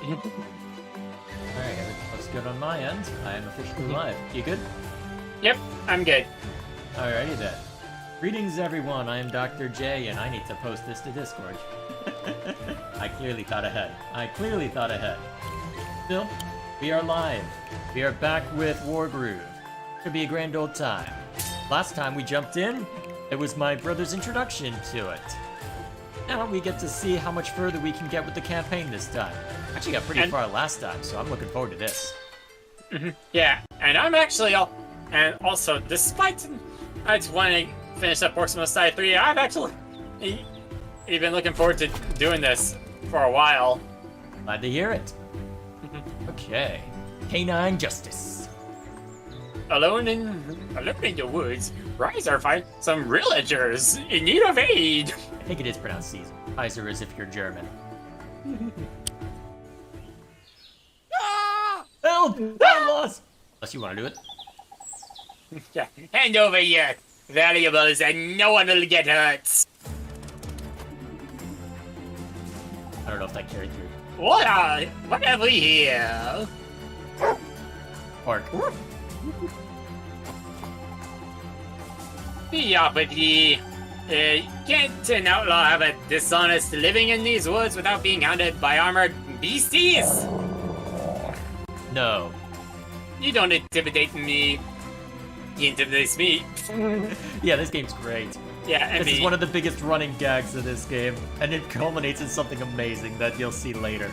Alright, everything looks good on my end. I am officially live. You good? Yep, I'm good. Alrighty then. Greetings everyone, I am Dr. J, and I need to post this to Discord. I clearly thought ahead. Still, we are live. We are back with Wargroove. Should be a grand old time. Last time we jumped in, it was my brother's introduction to it. Now we get to see how much further we can get with the campaign this time. Actually got pretty far last time, so I'm looking forward to this. Yeah, and I'm actually and also, despite I just wanting to finish up Orcs Must Die 3, I've actually been looking forward to doing this for a while. Glad to hear it. Okay. Canine Justice. Alone in the woods, Rise are find some villagers in need of aid. I think it is pronounced Caesar. Kaiser as if you're German. Help! I'm lost! Unless you want to do it. Yeah, hand over your valuables and no one will get hurt. I don't know if that carried through. What have we here? Orc. Be off with ye. Can't an outlaw have a dishonest living in these woods without being hounded by armored beasties? No. You don't intimidate me. You intimidate me. Yeah, this game's great. Yeah, and This is one of the biggest running gags of this game, and it culminates in something amazing that you'll see later.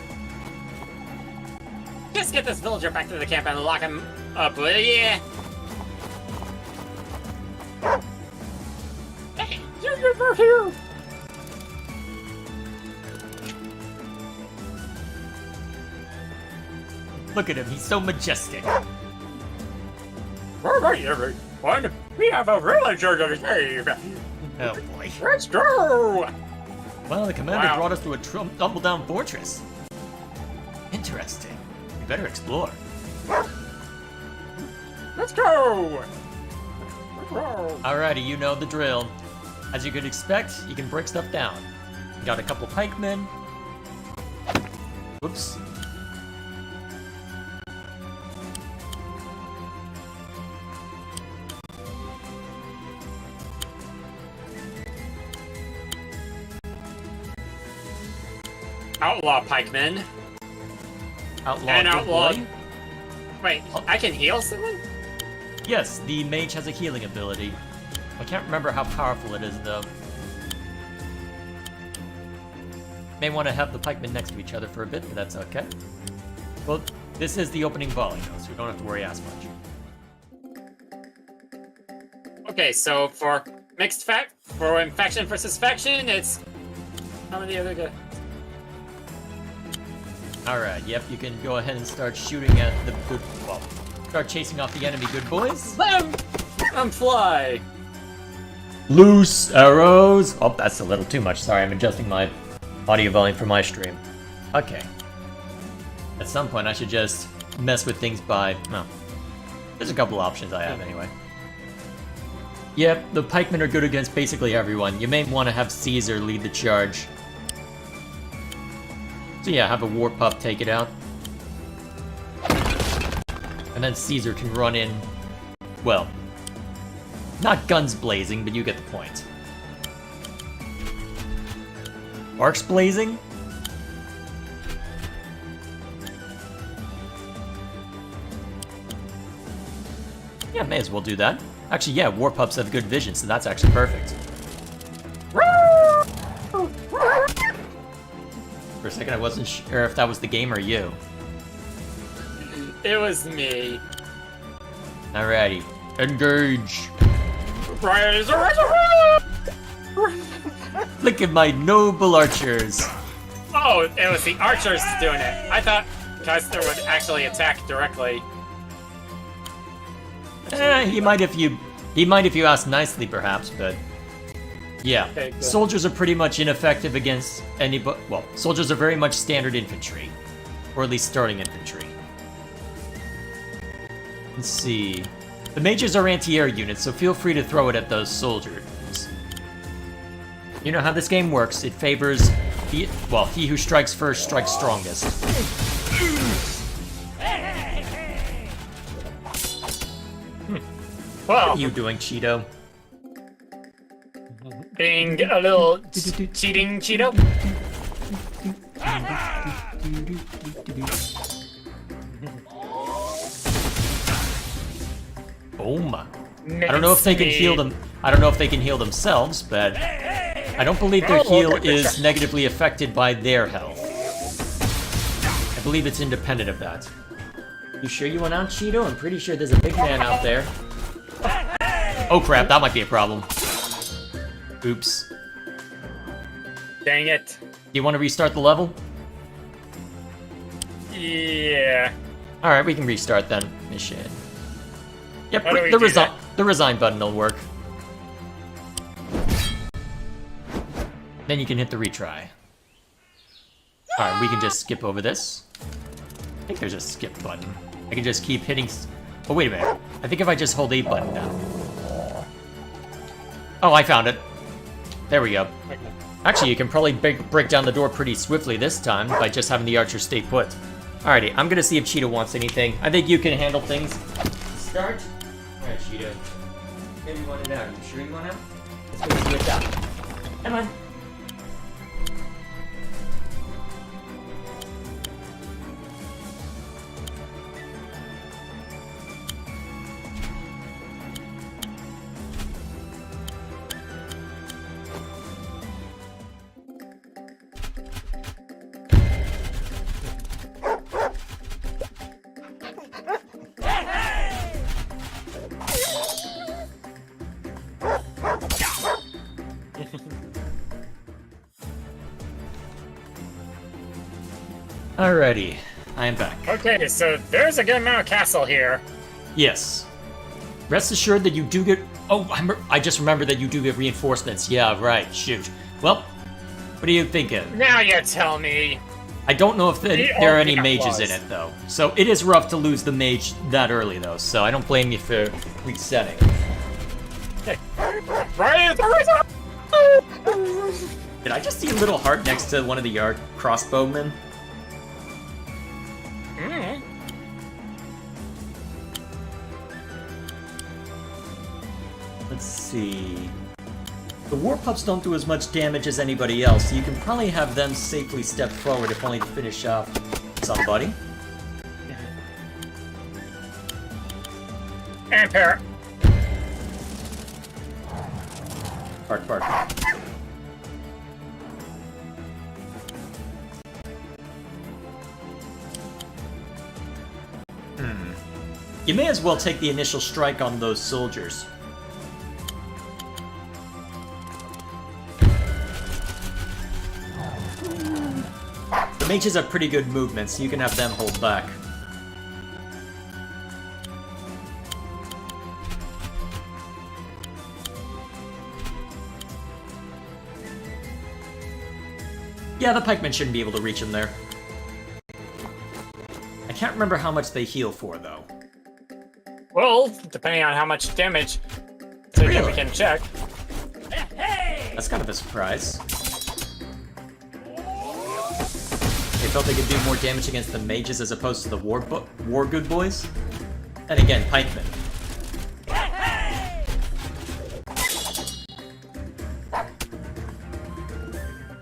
Just get this villager back to the camp and lock him up, will ya? Hey, you're here! Look at him, he's so majestic. Alright, everyone, we have a villager to save! Oh boy. Let's go! Well, the commander Wow. brought us to a tumble-down fortress. Interesting. We better explore. Let's go! Alrighty, you know the drill. As you could expect, you can break stuff down. You got a couple pikemen. Whoops. Outlaw pikemen. Outlaw. And good outlaw. boy. Wait, I can heal someone? Yes, the mage has a healing ability. I can't remember how powerful it is, though. May want to have the pikemen next to each other for a bit, but that's okay. Well, this is the opening volley, though, so we don't have to worry as much. Okay, so for infection versus faction, it's how many other guys? Alright, yep, you can go ahead and start shooting at the good... Well, start chasing off the enemy good boys. I'm fly! Loose arrows! Oh, that's a little too much. Sorry, I'm adjusting my audio volume for my stream. Okay. At some point, I should just mess with things by... Well, there's a couple options I have anyway. Yep, the pikemen are good against basically everyone. You may want to have Caesar lead the charge. So yeah, have a war pup take it out. And then Caesar can run in, well, not guns blazing, but you get the point. Arcs blazing? Yeah, may as well do that. Actually, yeah, war pups have good vision, so that's actually perfect. For a second, I wasn't sure if that was the game or you. It was me. Alrighty, engage! Rise! Look at my noble archers! Oh, it was the archers doing it. I thought Kaiser would actually attack directly. He might if you ask nicely, perhaps, but... Yeah, Okay, good. soldiers are pretty much ineffective against anybody. Well, soldiers are very much standard infantry, or at least starting infantry. Let's see. The mages are anti-air units, so feel free to throw it at those soldiers. You know how this game works. It favors He who strikes first strikes strongest. Well, What are you doing, Cheeto? being a little cheating Cheeto. Boom. I don't know if they can heal them. I don't know if they can heal themselves, but I don't believe their heal is negatively affected by their health. I believe it's independent of that. You sure you went out, Cheeto? I'm pretty sure there's a big man out there. Oh crap, that might be a problem. Oops. Dang it. Do you want to restart the level? Yeah. Alright, we can restart then. Mission. Yep, How do we do that? the resign button will work. Then you can hit the retry. Alright, we can just skip over this. I think there's a skip button. I can just keep hitting... Oh, wait a minute. I think if I just hold A button down. Oh, I found it. There we go. Actually, you can probably break down the door pretty swiftly this time by just having the archer stay put. Alrighty, I'm gonna see if Cheetah wants anything. I think you can handle things. Start. Alright, Cheetah. Maybe you want it out. You sure you want it out? Let's go do it down. Come on. Alrighty, I am back. Okay, so there's a good amount of castle here. Yes. Rest assured that you do get... Oh, I just remembered that you do get reinforcements. Yeah, right, shoot. Well, what are you thinking? Now you tell me. I don't know if there are any got mages flaws. in it, though. So it is rough to lose the mage that early, though, so I don't blame you for resetting. Right? Did I just see a little heart next to one of the crossbowmen? Mm. Let's see... The war pups don't do as much damage as anybody else, so you can probably have them safely step forward if only to finish off somebody. And pair. Bark, bark. You may as well take the initial strike on those soldiers. The mages have pretty good movement, so you can have them hold back. Yeah, the pikemen shouldn't be able to reach him there. I can't remember how much they heal for, though. Well, depending on how much damage, so Really? we can check. That's kind of a surprise. They felt they could do more damage against the mages as opposed to the war good boys? And again, pikemen.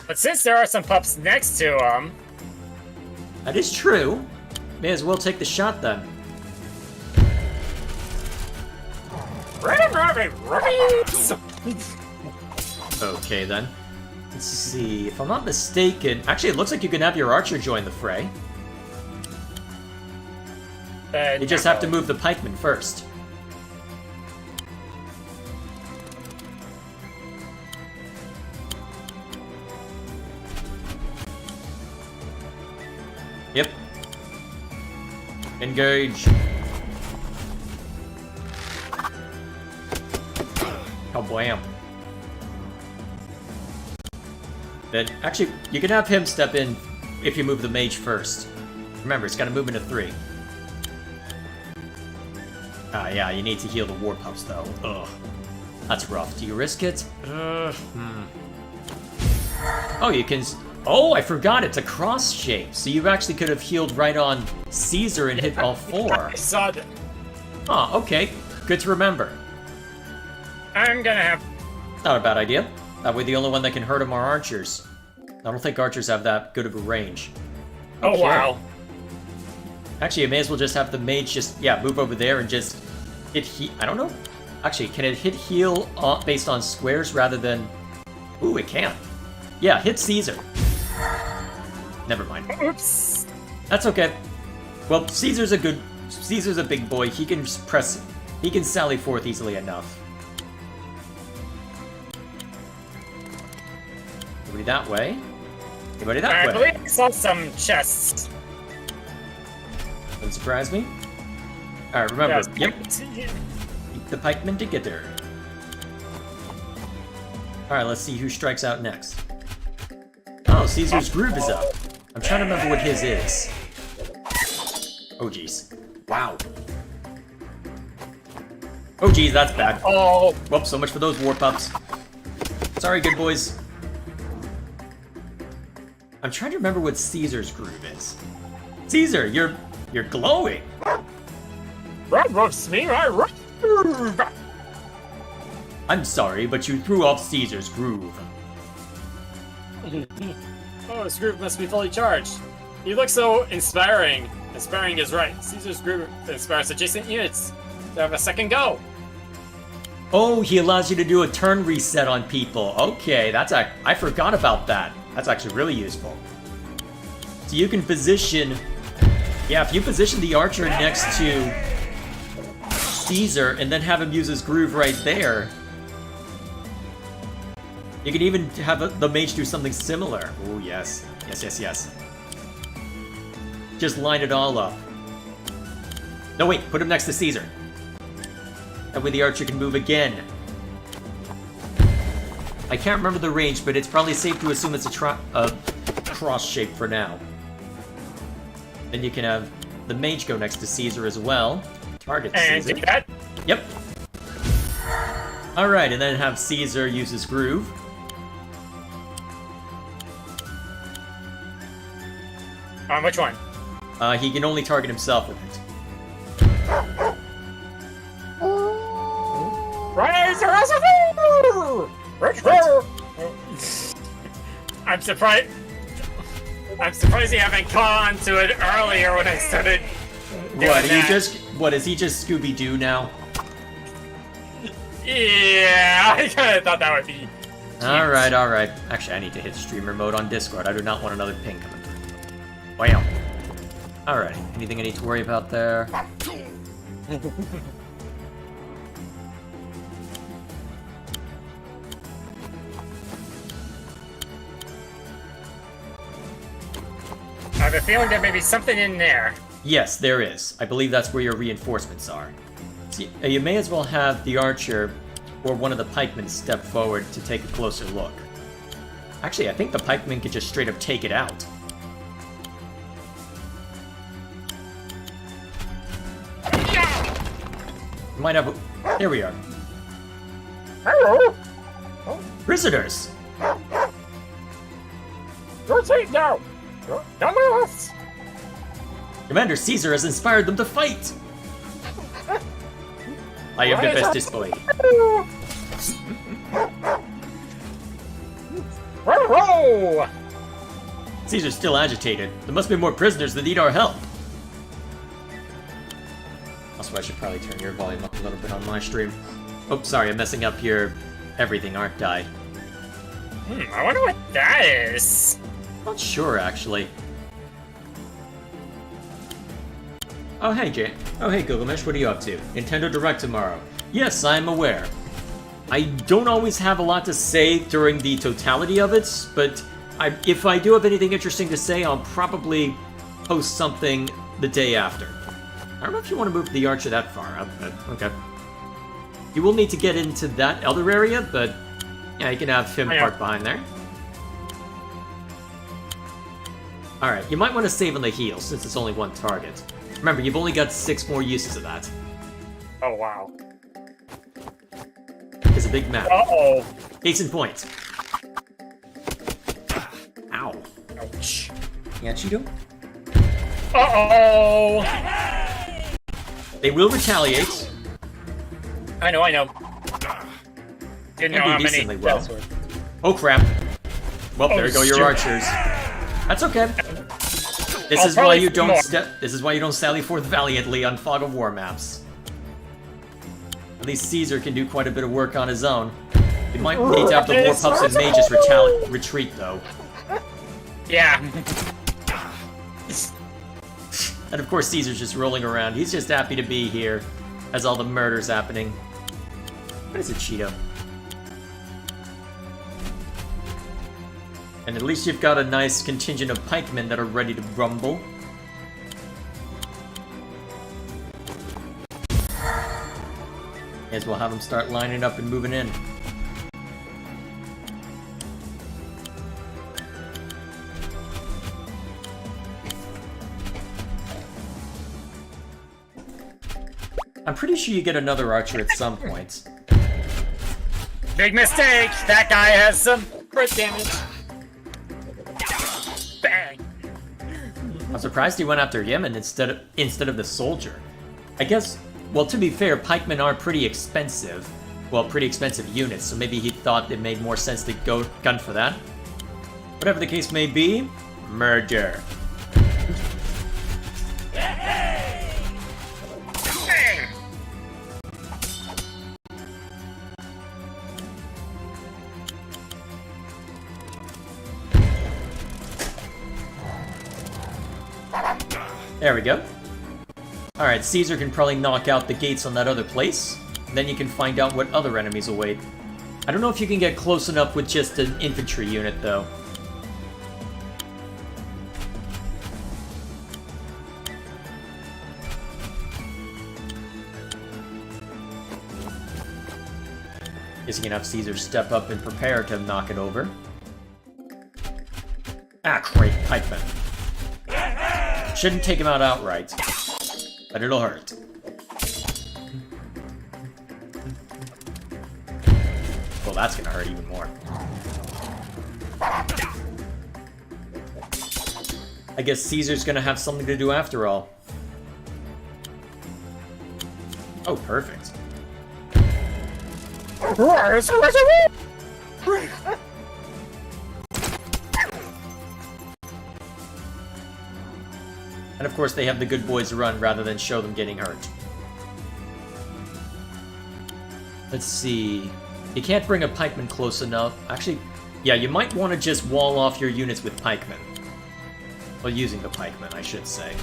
But since there are some pups next to them, That is true. May as well take the shot then. Okay then. Let's see, if I'm not mistaken... Actually, it looks like you can have your archer join the fray. You just have to move the pikemen first. Yep. Engage. Kablam. Then, actually, you can have him step in if you move the mage first. Remember, it's got a movement of 3. Ah, yeah, you need to heal the war pups, though. Ugh. That's rough. Do you risk it? Oh, you can... Oh, I forgot, it's a cross shape. So you actually could have healed right on Caesar and hit all 4. I saw that. Oh, okay. Good to remember. I'm gonna have... Not a bad idea. That way the only one that can hurt him are archers. I don't think archers have that good of a range. Oh, Okay. wow. Actually, you may as well just have the mage just, move over there and just hit heal. I don't know. Actually, can it hit heal based on squares rather than... Ooh, it can. Yeah, hit Caesar. Never mind. Oops. That's okay. Well, Caesar's a big boy. He can sally forth easily enough. Anybody that way? Anybody that way? I believe I saw some chests. Doesn't surprise me. Alright, remember. Yes. Yep. Keep the pikemen together. Alright, let's see who strikes out next. Oh, Caesar's groove is up. I'm trying to remember what his is. Oh, jeez. Wow. Oh, jeez, that's bad. Oh. Well, so much for those war pups. Sorry, good boys. I'm trying to remember what Caesar's groove is. Caesar, you're glowing. That roasts me. I'm sorry, but you threw off Caesar's groove. Oh, his groove must be fully charged. You look so inspiring. Inspiring is right. Caesar's groove inspires adjacent units to have a second go. Oh, he allows you to do a turn reset on people. Okay, I forgot about that. That's actually really useful. So you can position... Yeah, if you position the archer next to Caesar and then have him use his groove right there, you can even have the mage do something similar. Oh, yes. Yes. Just line it all up. No, wait, put him next to Caesar. That way the archer can move again. I can't remember the range, but it's probably safe to assume it's a cross shape for now. Then you can have the mage go next to Caesar as well. Target And Caesar. do that. Yep. Alright, and then have Caesar use his groove. Which one? He can only target himself with it. I'm surprised. I'm surprised you haven't caught on to it earlier when I started. What, is he just Scooby-Doo now? Yeah, I kind of thought that would be. Alright. Actually, I need to hit streamer mode on Discord. I do not want another ping coming through. Wow. Alright, anything I need to worry about there? I have a feeling there may be something in there. Yes, there is. I believe that's where your reinforcements are. See, you may as well have the archer or one of the pikemen step forward to take a closer look. Actually, I think the pikemen could just straight up take it out. You might have... There we are. Hello. Prisoners! Your seat now. Come with us. Commander Caesar has inspired them to fight! I am the bestest boy. Caesar's still agitated. There must be more prisoners that need our help. Also, I should probably turn your volume up a little bit on my stream. Oh, sorry, I'm messing up your everything, aren't I? I wonder what that is. Not sure, actually. Oh, hey, Jay. Oh, hey, Gilgamesh, what are you up to? Nintendo Direct tomorrow. Yes, I'm aware. I don't always have a lot to say during the totality of it, but if I do have anything interesting to say, I'll probably post something the day after. I don't know if you want to move the archer that far up, but okay. You will need to get into that other area, but yeah, you can have him park behind there. Alright, you might want to save on the heal, since it's only one target. Remember, you've only got 6 more uses of that. Oh, wow. It's a big map. Uh-oh. Case in point. Ow. Yeah, Cheeto? Uh-oh! They will retaliate. I know. Didn't know And do how decently many. well. Oh crap. Well, there go your shoot. archers. That's okay. This I'll is why probably you don't more. this is why you don't sally forth valiantly on Fog of War maps. At least Caesar can do quite a bit of work on his own. You might need to have the war pups and mages retreat though. Yeah. And of course Caesar's just rolling around. He's just happy to be here as all the murder's happening. What is it, Cheeto? And at least you've got a nice contingent of pikemen that are ready to rumble. May as well have them start lining up and moving in. I'm pretty sure you get another archer at some point. Big mistake! That guy has some crit damage. Bang! I'm surprised he went after Yemen instead of the soldier. I guess, well, to be fair, pikemen are pretty expensive. Well, pretty expensive units, so maybe he thought it made more sense to go gun for that. Whatever the case may be, murder. There we go. Alright, Caesar can probably knock out the gates on that other place. Then you can find out what other enemies await. I don't know if you can get close enough with just an infantry unit, though. Guess you can have Caesar step up and prepare to knock it over. Ah, great, pikeman. Shouldn't take him out outright, but it'll hurt. Well, that's gonna hurt even more. I guess Caesar's gonna have something to do after all. Oh, perfect. And of course they have the good boys run rather than show them getting hurt. Let's see. You can't bring a pikeman close enough. Actually, yeah, you might want to just wall off your units with pikemen. Well, using the pikemen, I should say.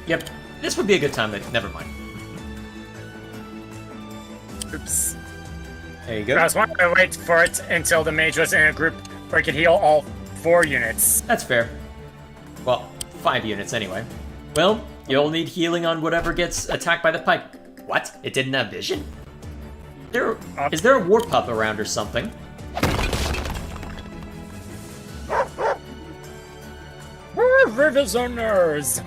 Yep, this would be a good time to... Never mind. Oops. There you go. I was wanting to wait for it until the mage was in a group where he could heal all 4 units. That's fair. Well, 5 units anyway. Well, you'll need healing on whatever gets attacked by the pike. What? It didn't have vision? Is there a war pup around or something? We're prisoners!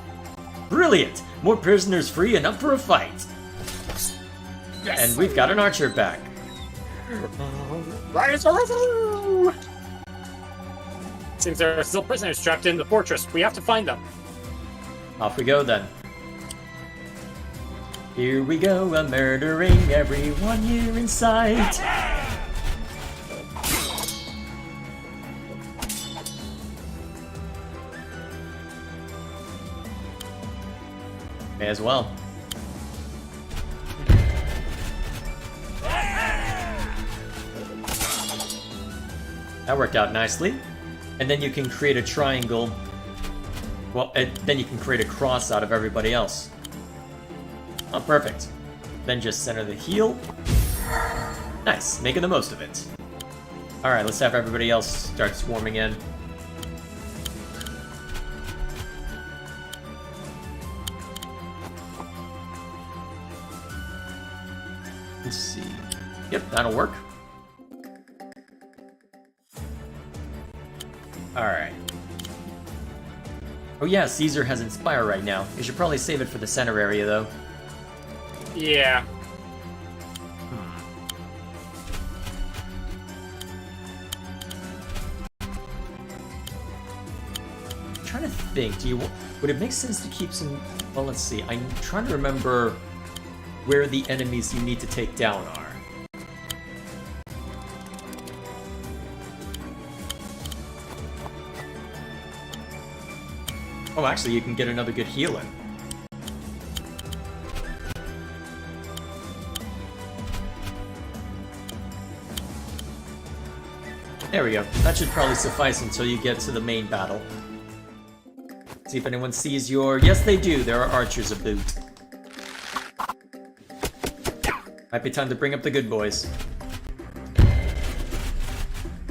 Brilliant! More prisoners free and up for a fight. Yes! And we've got an archer back. Seems there are still prisoners trapped in the fortress. We have to find them. Off we go then. Here we go, a murdering everyone here in sight. May as well. That worked out nicely. And then you can create a triangle. Well, then you can create a cross out of everybody else. Oh, perfect. Then just center the heal. Nice, making the most of it. Alright, let's have everybody else start swarming in. Let's see. Yep, that'll work. Alright. Oh yeah, Caesar has Inspire right now. You should probably save it for the center area, though. Yeah. I'm trying to think, would it make sense to keep some... Well, let's see. I'm trying to remember where the enemies you need to take down are. Oh, actually, you can get another good heal in. There we go. That should probably suffice until you get to the main battle. See if anyone sees your... Yes, they do. There are archers aboot. Might be time to bring up the good boys.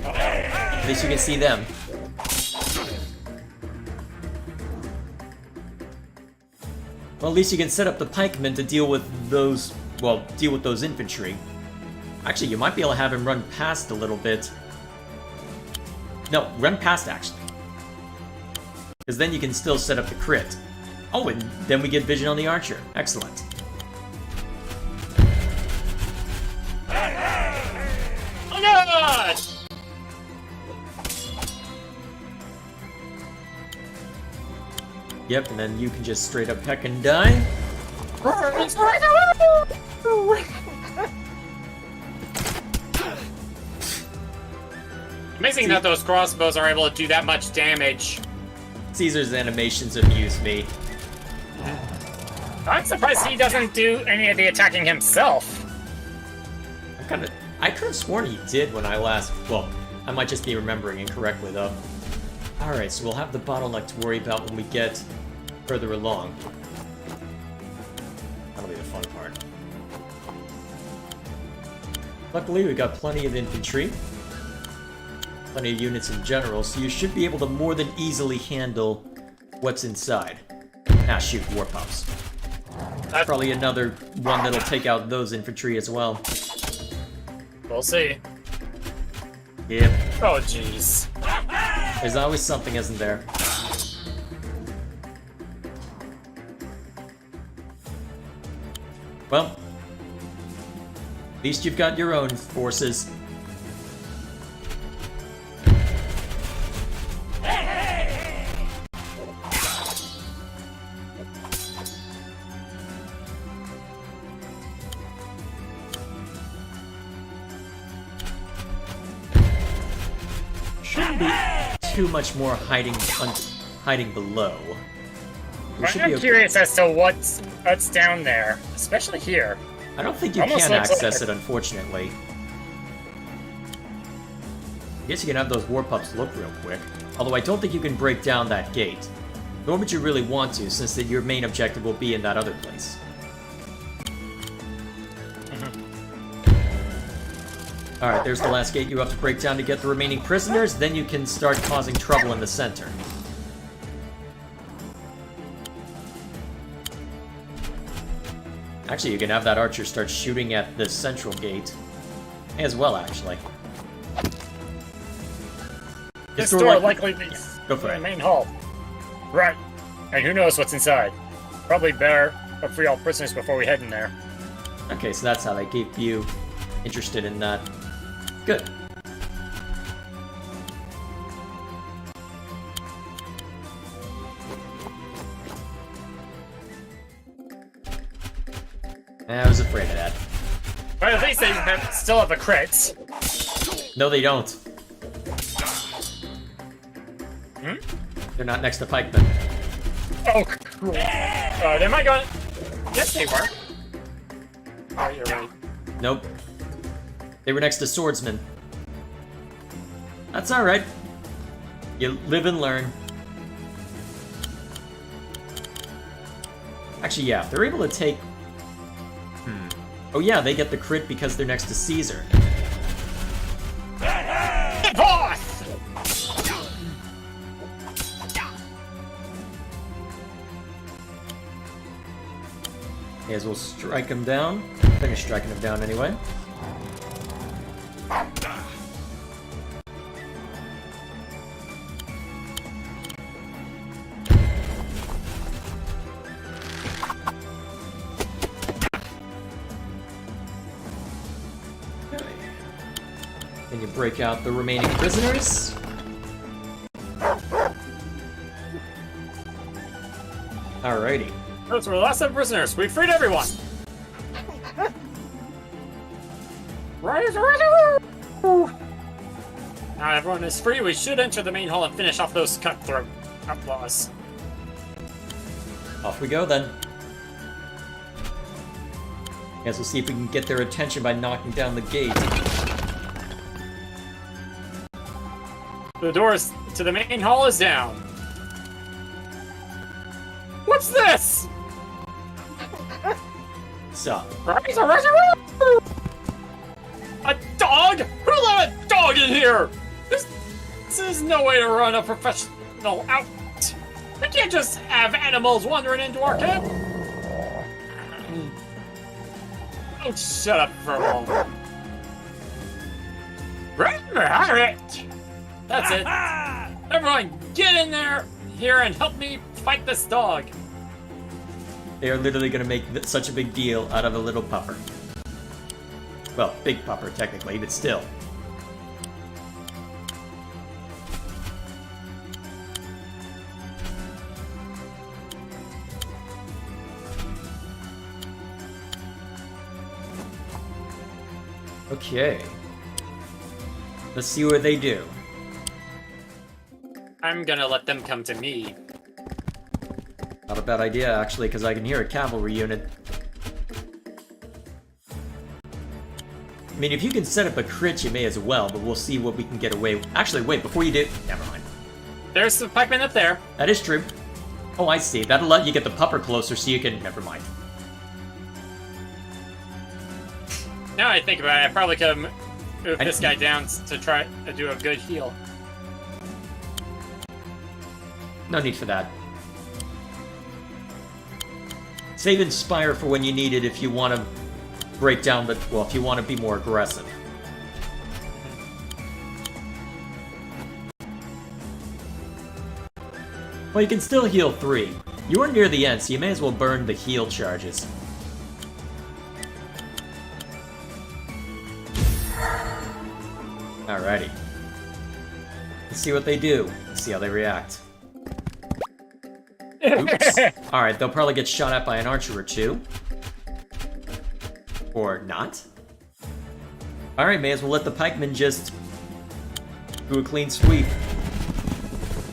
At least you can see them. Well, at least you can set up the pikemen to deal with those... Well, deal with those infantry. Actually, you might be able to have him run past a little bit. No, run past, actually. Because then you can still set up the crit. Oh, and then we get vision on the archer. Excellent. Oh god! Yep, and then you can just straight up peck and die. Amazing that those crossbows are able to do that much damage. Caesar's animations amuse me. I'm surprised he doesn't do any of the attacking himself. I could have sworn he did when I last... Well, I might just be remembering incorrectly, though. Alright, so we'll have the bottleneck to worry about when we get further along. That'll be the fun part. Luckily, we got plenty of infantry. Plenty of units in general, so you should be able to more than easily handle what's inside. Ah, shoot, war pups. That's probably another one that'll take out those infantry as well. We'll see. Yep. Oh, jeez. There's always something, isn't there? Well, at least you've got your own forces. Shouldn't be too much more hiding below. I'm curious as to what's down there, especially here. I don't think you Almost can looks access like it, unfortunately. I guess you can have those war pups look real quick. Although I don't think you can break down that gate. Nor would you really want to, since that your main objective will be in that other place. Alright, there's the last gate you have to break down to get the remaining prisoners, then you can start causing trouble in the center. Actually, you can have that archer start shooting at the central gate. As well, actually. This door likely leads Go to for the it. main hall. Right. And who knows what's inside. Probably better to free all prisoners before we head in there. Okay, so that's how they keep you interested in that. Good. I was afraid of that. But at least they still have a crit. No, they don't. Hmm? They're not next to pikemen. Oh, cool. They might go... Yes, they were. Oh, you're right. Nope. They were next to swordsmen. That's alright. You live and learn. Actually, yeah, they're able to take... Oh yeah, they get the crit because they're next to Caesar. Boss! May as well strike him down. Finish striking him down anyway. me break out the remaining prisoners. Alrighty. Those were the last 7 prisoners. We freed everyone. Now everyone is free. We should enter the main hall and finish off those cutthroat outlaws. Off we go then. Guess we'll see if we can get their attention by knocking down the gate. The doors to the main hall is down. What's this? Stop. A dog? Who let a dog in here? This is no way to run a professional out. We can't just have animals wandering into our camp. Oh, shut up for a moment. That's it. Everyone, get in here and help me fight this dog. They are literally going to make such a big deal out of a little pupper. Well, big pupper technically, but still. Okay. Let's see what they do. I'm gonna let them come to me. Not a bad idea, actually, because I can hear a cavalry unit. I mean, if you can set up a crit, you may as well, but we'll see what we can get away with. Actually, wait, before you do... Never mind. There's the pikeman up there. That is true. Oh, I see. That'll let you get the pupper closer so you can... Never mind. Now I think about it, I probably could have moved this guy down to try to do a good heal. No need for that. Save Inspire for when you need it if you want to break down the... Well, if you want to be more aggressive. Well, you can still heal 3. You are near the end, so you may as well burn the heal charges. Alrighty. Let's see what they do. Let's see how they react. Oops. Alright, they'll probably get shot at by an archer or two. Or not. Alright, may as well let the pikemen just do a clean sweep.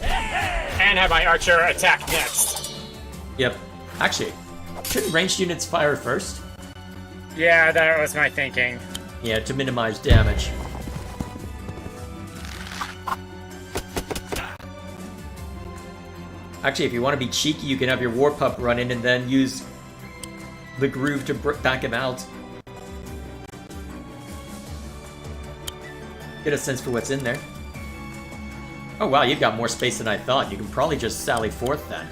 And have my archer attack next. Yep. Actually, shouldn't ranged units fire first? Yeah, that was my thinking. Yeah, to minimize damage. Actually, if you want to be cheeky, you can have your war pup run in and then use the groove to back him out. Get a sense for what's in there. Oh wow, you've got more space than I thought. You can probably just sally forth then.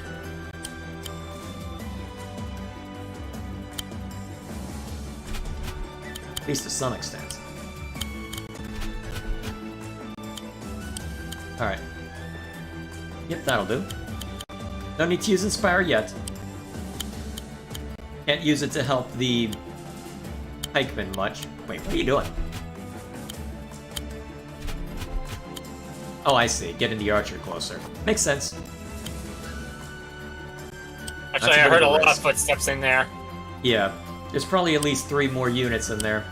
At least to some extent. Alright. Yep, that'll do. No need to use Inspire yet. Can't use it to help the pikemen much. Wait, what are you doing? Oh, I see. Getting the archer closer. Makes sense. Actually, I heard a lot of footsteps in there. Yeah. There's probably at least 3 more units in there.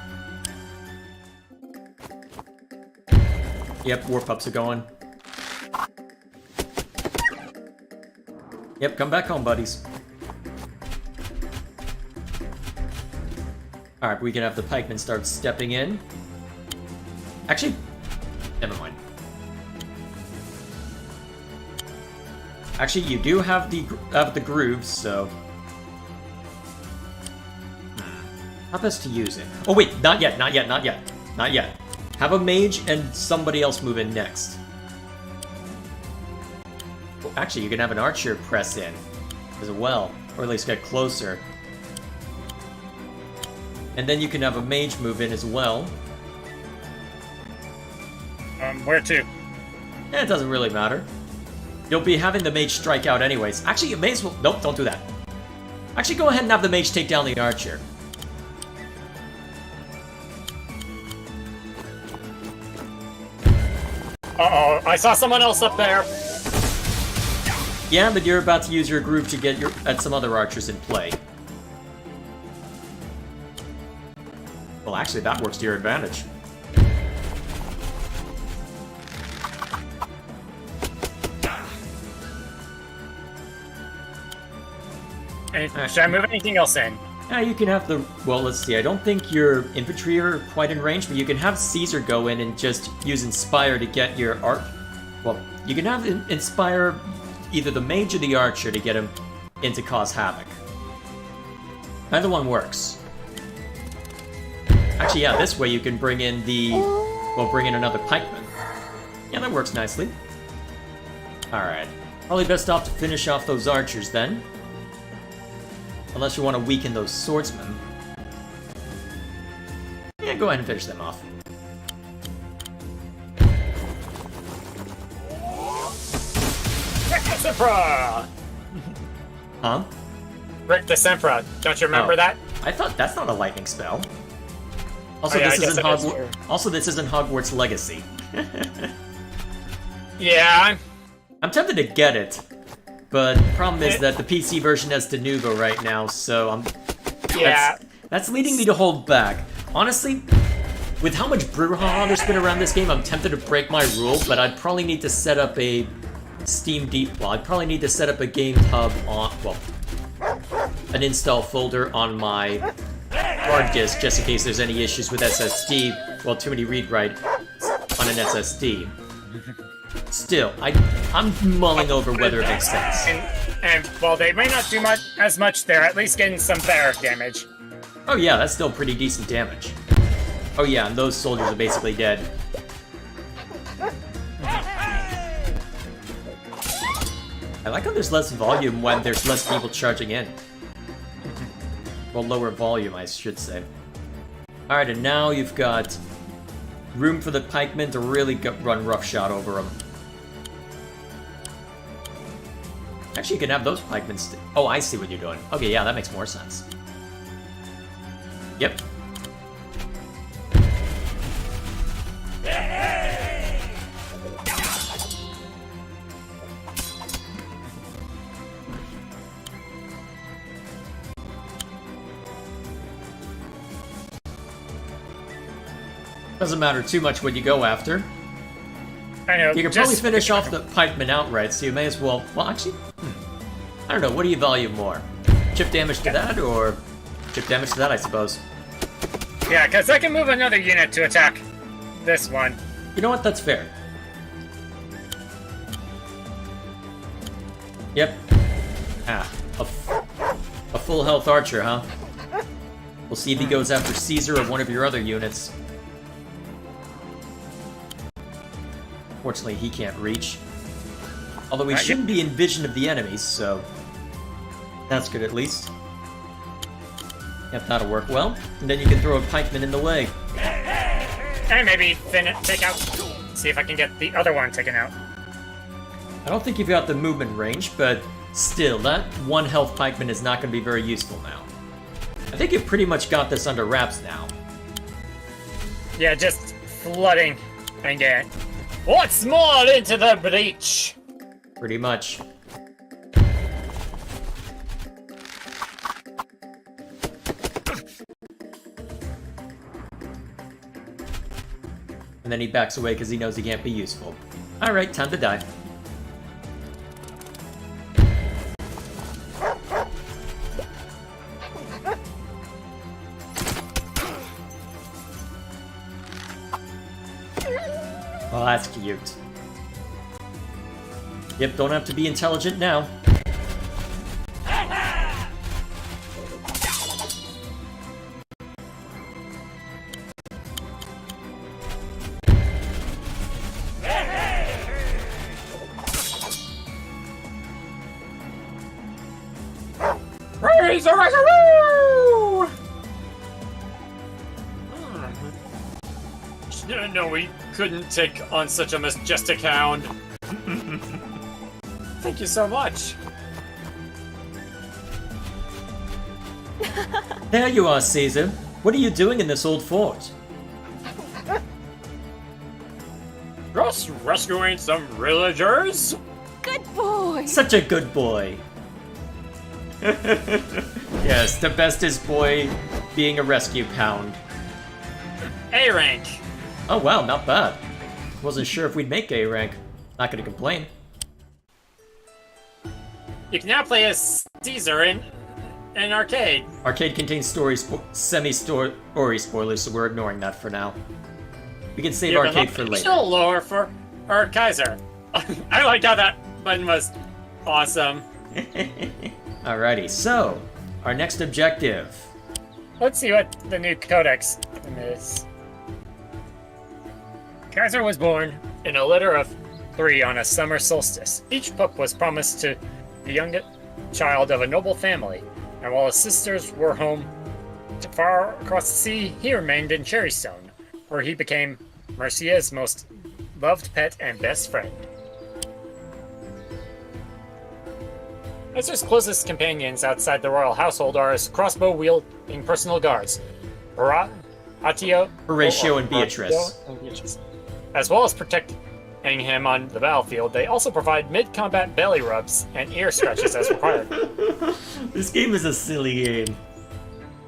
Yep, war pups are going. Yep, come back home, buddies. Alright, we can have the pikemen start stepping in. Actually, never mind. Actually, you do have the grooves, so... How best to use it? Oh wait, not yet, not yet, not yet. Not yet. Have a mage and somebody else move in next. Well, actually, you can have an archer press in as well, or at least get closer. And then you can have a mage move in as well. Where to? It doesn't really matter. You'll be having the mage strike out anyways. Actually, you may as well... Nope, don't do that. Actually, go ahead and have the mage take down the archer. Uh-oh, I saw someone else up there. Yeah, but you're about to use your groove to get at some other archers in play. Well, actually, that works to your advantage. Should I move anything else in? Yeah, you can have the... Well, let's see. I don't think your infantry are quite in range, but you can have Caesar go in and just use Inspire to get your arc... Well, you can have Inspire either the mage or the archer to get him in to cause havoc. Either one works. Actually, yeah, this way you can bring in the... Well, bring in another pikeman. Yeah, that works nicely. Alright. Probably best off to finish off those archers, then. Unless you want to weaken those swordsmen. Yeah, go ahead and finish them off. Rick the Sempra! Huh? Rick the Sempra. Don't you remember that? I thought that's not a lightning spell. Also, Oh, yeah, this isn't I guess it is Hogwarts. Also, this isn't Hogwarts Legacy. Yeah. I'm tempted to get it, but the problem is that the PC version has Denuvo right now, so I'm. Yeah. That's leading me to hold back. Honestly, with how much brouhaha there's been around this game, I'm tempted to break my rule, but I'd probably need to set up a Well, I'd probably need to set up a game hub on. Well, an install folder on my hard disk just in case there's any issues with SSD. Well, too many read-write on an SSD. Still, I'm mulling over whether it makes sense. And while they may not do as much, they're at least getting some barrack damage. Oh yeah, that's still pretty decent damage. Oh yeah, and those soldiers are basically dead. I like how there's less volume when there's less people charging in. Well, lower volume, I should say. Alright, and now you've got room for the pikemen to really run roughshod over them. Actually, you can have those pikemen Oh, I see what you're doing. Okay, yeah, that makes more sense. Yep. Doesn't matter too much what you go after. I know. You can probably finish off the pikemen outright, so you may as well... Well, actually... I don't know, what do you value more? Chip damage to that, or... Chip damage to that, I suppose. Yeah, because I can move another unit to attack this one. You know what, that's fair. Yep. Ah, a full health archer, huh? We'll see if he goes after Caesar or one of your other units. Fortunately, he can't reach. Although he shouldn't be in vision of the enemies, so... That's good, at least. Yep, that'll work well. And then you can throw a pikeman in the way. And maybe take out... See if I can get the other one taken out. I don't think you've got the movement range, but still, that one health pikeman is not going to be very useful now. I think you've pretty much got this under wraps now. Yeah, just flooding and getting... Once more into the breach! Pretty much. And then he backs away because he knows he can't be useful. Alright, time to die. Oh, that's cute. Yep, don't have to be intelligent now. Praise the Resurrection! No, we couldn't take on such a majestic hound. Thank you so much. There you are, Caesar. What are you doing in this old fort? Brought just rescuing some villagers. Good boy. Such a good boy. Yes, the bestest boy being a rescue pound. A rank. Oh wow, not bad. Wasn't sure if we'd make A rank. Not gonna complain. You can now play as Caesar in an arcade. Arcade contains semi-story spoilers, so we're ignoring that for now. We can save arcade for later. Still lower for Kaiser. I liked how that button was awesome. Alrighty, so our next objective. Let's see what the new codex is. Kaiser was born in a litter of 3 on a summer solstice. Each pup was promised to the youngest child of a noble family, and while his sisters were home far across the sea, he remained in Cherrystone, where he became Mercia's most loved pet and best friend. Kaiser's closest companions outside the royal household are his crossbow-wielding personal guards, Horatio and Beatrice. As well as protecting him on the battlefield, they also provide mid-combat belly rubs and ear scratches as required. This game is a silly game.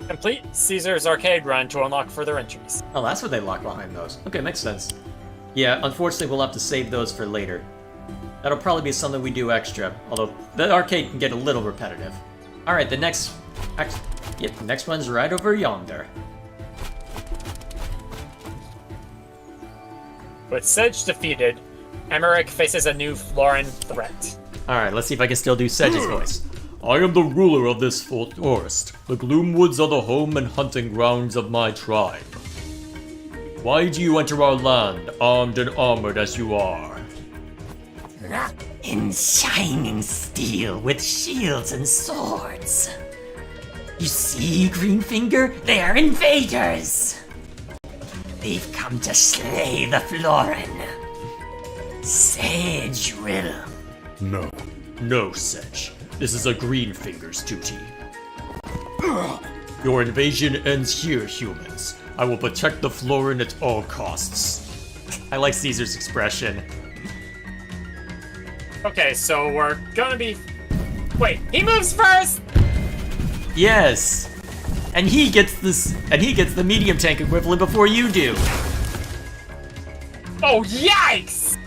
Complete Caesar's arcade run to unlock further entries. Oh, that's what they lock behind those. Okay, makes sense. Yeah, unfortunately we'll have to save those for later. That'll probably be something we do extra, although the arcade can get a little repetitive. Alright, the next one's right over yonder. With Sedge defeated, Emmerich faces a new Florin threat. Alright, let's see if I can still do Sedge's voice. I am the ruler of this forest. The Gloomwoods are the home and hunting grounds of my tribe. Why do you enter our land, armed and armored as you are? In shining steel with shields and swords. You see, Greenfinger? They are invaders! They've come to slay the Florin. Sage will. No, Sedge. This is a Greenfinger's duty. Your invasion ends here, humans. I will protect the Florin at all costs. I like Caesar's expression. Okay, so we're gonna be... Wait, he moves first! Yes! And he gets the medium tank equivalent before you do. Oh, yikes!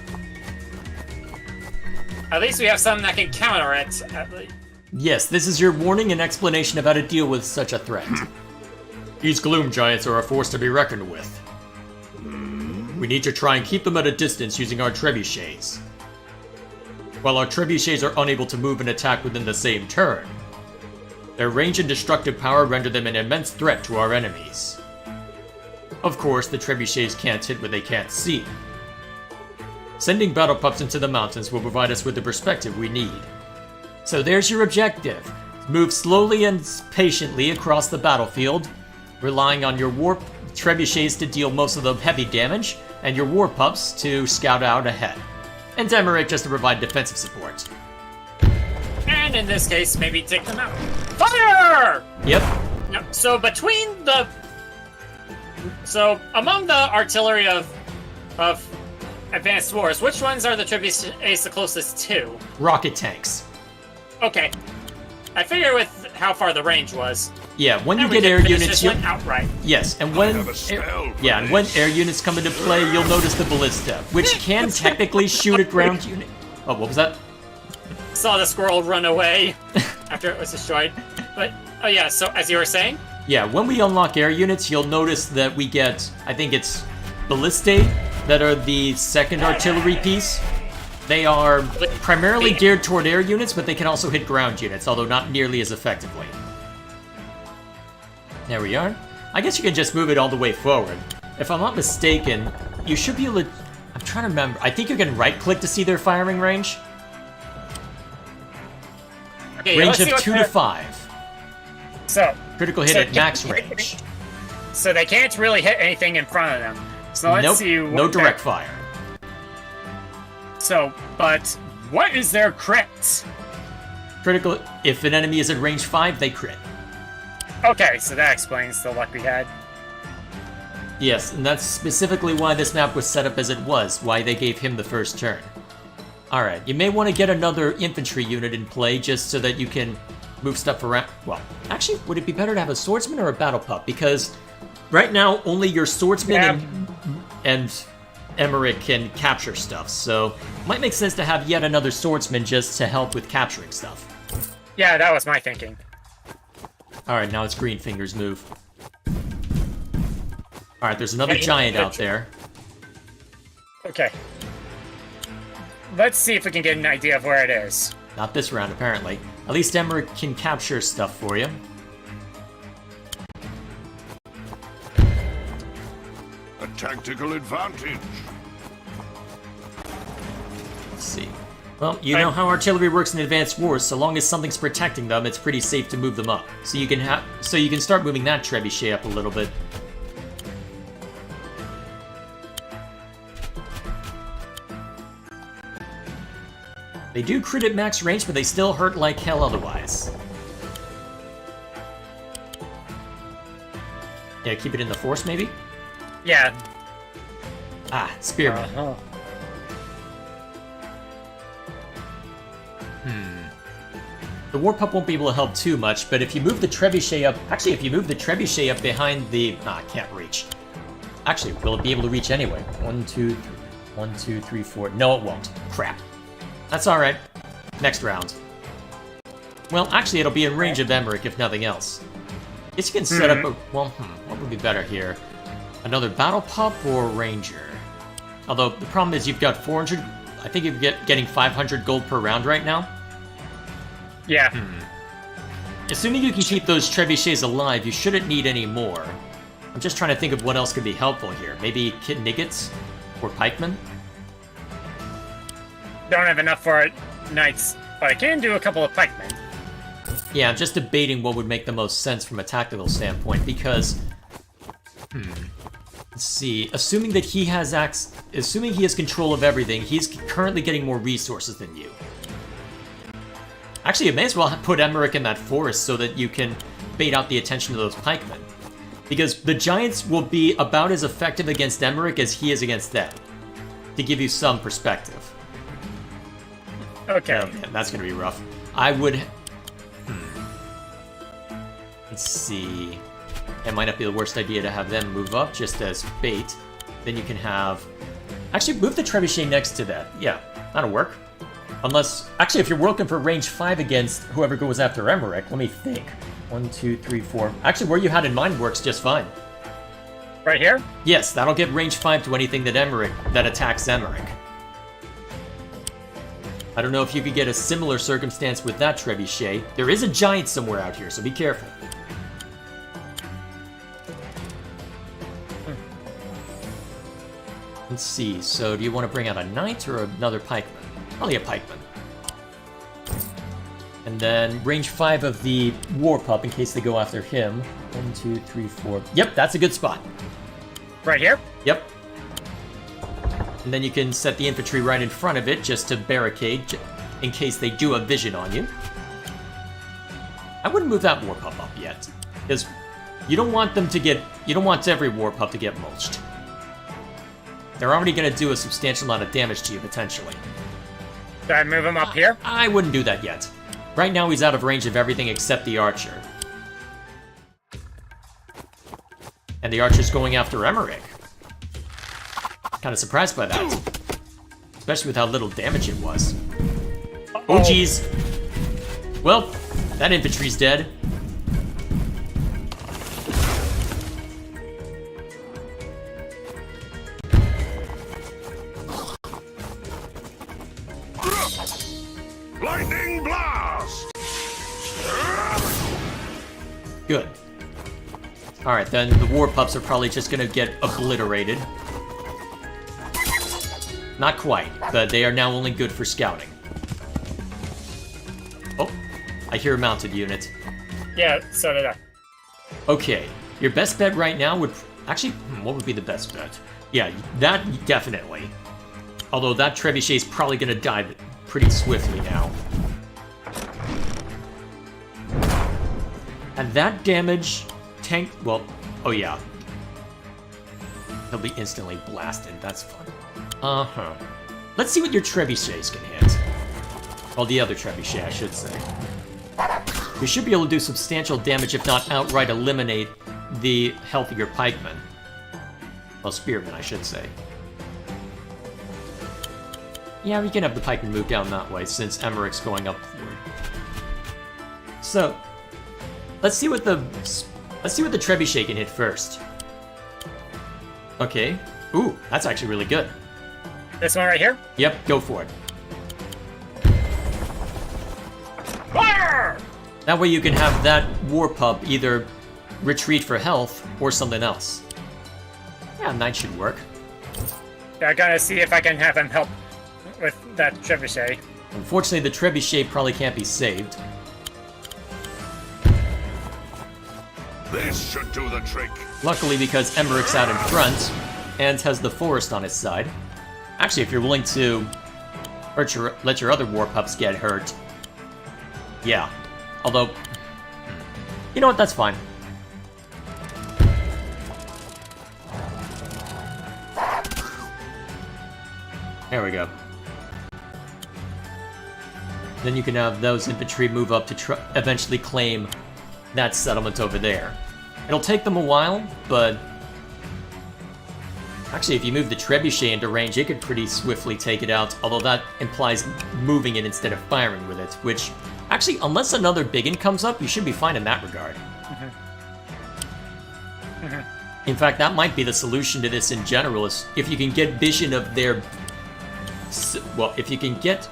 At least we have something that can counter it. Yes, this is your warning and explanation of how to deal with such a threat. These Gloom Giants are a force to be reckoned with. We need to try and keep them at a distance using our trebuchets. While our trebuchets are unable to move and attack within the same turn, their range and destructive power render them an immense threat to our enemies. Of course, the trebuchets can't hit what they can't see. Sending battle pups into the mountains will provide us with the perspective we need. So there's your objective. Move slowly and patiently across the battlefield, relying on your warp trebuchets to deal most of the heavy damage, and your war pups to scout out ahead. And Emmerich just to provide defensive support. And in this case, maybe take them out. Fire! Yep. No, so between the... So, among the artillery of advanced wars, which ones are the trebuchets the closest to? Rocket tanks. Okay. I figure with how far the range was. Yeah, when you we get can air finish units, this you'll... one outright. Yes, and when when air units come into play, you'll notice the ballista, which can technically shoot a ground unit. Oh, what was that? Saw the squirrel run away after it was destroyed. But, oh yeah, so as you were saying? Yeah, when we unlock air units, you'll notice that we get, I think it's ballistae that are the second artillery piece. They are primarily geared toward air units, but they can also hit ground units, although not nearly as effectively. There we are. I guess you can just move it all the way forward. If I'm not mistaken, you should be able to... I'm trying to remember. I think you can right-click to see their firing range. Okay, Range of 2 to 5. So, Critical hit at max range. So they can't really hit anything in front of them. So let's Nope, see. no direct fire. So, but what is their crit? Critical, if an enemy is at range 5, they crit. Okay, so that explains the luck we had. Yes, and that's specifically why this map was set up as it was, why they gave him the first turn. Alright, you may want to get another infantry unit in play just so that you can move stuff around. Well, actually, would it be better to have a swordsman or a battle pup? Because right now, only your swordsman and Emmerich can capture stuff, so it might make sense to have yet another swordsman just to help with capturing stuff. Yeah, that was my thinking. Alright, now it's Greenfinger's move. Alright, there's another giant out there. Okay. Let's see if we can get an idea of where it is. Not this round, apparently. At least Emmerich can capture stuff for you. A tactical advantage. Let's see. Well, you know how artillery works in advanced wars. So long as something's protecting them, it's pretty safe to move them up. So you can start moving that trebuchet up a little bit. They do crit at max range, but they still hurt like hell otherwise. Yeah, keep it in the force, maybe? Yeah. Ah, spearman. The war pup won't be able to help too much, but if you move the trebuchet up... Actually, if you move the trebuchet up behind the... Ah, I can't reach. Actually, will it be able to reach anyway? 1, 2, 3... 1, 2, 3, 4... No, it won't. Crap. That's alright. Next round. Well, actually, it'll be in range of Emmerich, if nothing else. Guess you can set up a... Well, what would be better here? Another battle pup or ranger? Although, the problem is you've got 400... I think you're getting 500 gold per round right now. Yeah. Assuming you can keep those trebuchets alive, you shouldn't need any more. I'm just trying to think of what else could be helpful here. Maybe Kit Niggets? Or pikemen? Don't have enough for knights, but I can do a couple of pikemen. Yeah, I'm just debating what would make the most sense from a tactical standpoint, because... Let's see. Assuming that he has assuming he has control of everything, he's currently getting more resources than you. Actually, you may as well put Emmerich in that forest so that you can bait out the attention of those pikemen. Because the giants will be about as effective against Emmerich as he is against them. To give you some perspective. Okay. Oh man, that's gonna be rough. I would... Let's see... It might not be the worst idea to have them move up just as bait. Then you can have... Actually, move the trebuchet next to that. Yeah, that'll work. Unless... Actually, if you're working for range 5 against whoever goes after Emmerich, let me think. 1, 2, 3, 4... Actually, where you had in mind works just fine. Right here? Yes, that'll get range 5 to anything that attacks Emmerich. I don't know if you could get a similar circumstance with that trebuchet. There is a giant somewhere out here, so be careful. Let's see, so do you want to bring out a knight or another pikeman? Probably a pikeman. And then range 5 of the war pup in case they go after him. 1, 2, 3, 4. Yep, that's a good spot. Right here? Yep. And then you can set the infantry right in front of it just to barricade in case they do have vision on you. I wouldn't move that war pup up yet, because you don't want them to get... You don't want every war pup to get mulched. They're already going to do a substantial amount of damage to you, potentially. Should I move him up here? I wouldn't do that yet. Right now he's out of range of everything except the archer. And the archer's going after Emmerich. Kind of surprised by that. Especially with how little damage it was. Oh jeez. Well, that infantry's dead. Lightning blast! Good. Alright, then the war pups are probably just gonna get obliterated. Not quite, but they are now only good for scouting. Oh, I hear a mounted unit. Yeah, so did I. Okay, your best bet right now would... Actually, what would be the best bet? Yeah, that definitely. Although that trebuchet is probably gonna die pretty swiftly now. And that damage... Tank... Well, oh yeah. He'll be instantly blasted. That's fun. Uh-huh. Let's see what your trebuchets can hit. Well, the other trebuchet, I should say. You should be able to do substantial damage, if not outright eliminate the healthier pikemen. Well, spearmen, I should say. Yeah, we can have the pikemen move down that way, since Emmerich's going up forward. So, let's see what the trebuchet can hit first. Okay. Ooh, that's actually really good. This one right here? Yep, go for it. Fire! That way you can have that war pup either retreat for health or something else. Yeah, Knight should work. I gotta see if I can have him help with that trebuchet. Unfortunately, the trebuchet probably can't be saved. This should do the trick. Luckily, because Emmerich's out in front and has the forest on his side. Actually, if you're willing to let your other war pups get hurt, yeah. Although, you know what? That's fine. There we go. Then you can have those infantry move up to eventually claim that settlement over there. It'll take them a while, but actually if you move the trebuchet into range, it could pretty swiftly take it out, although that implies moving it instead of firing with it, which, actually, unless another biggin comes up, you should be fine in that regard. In fact, that might be the solution to this in general, is if you can get vision of their... Well, if you can get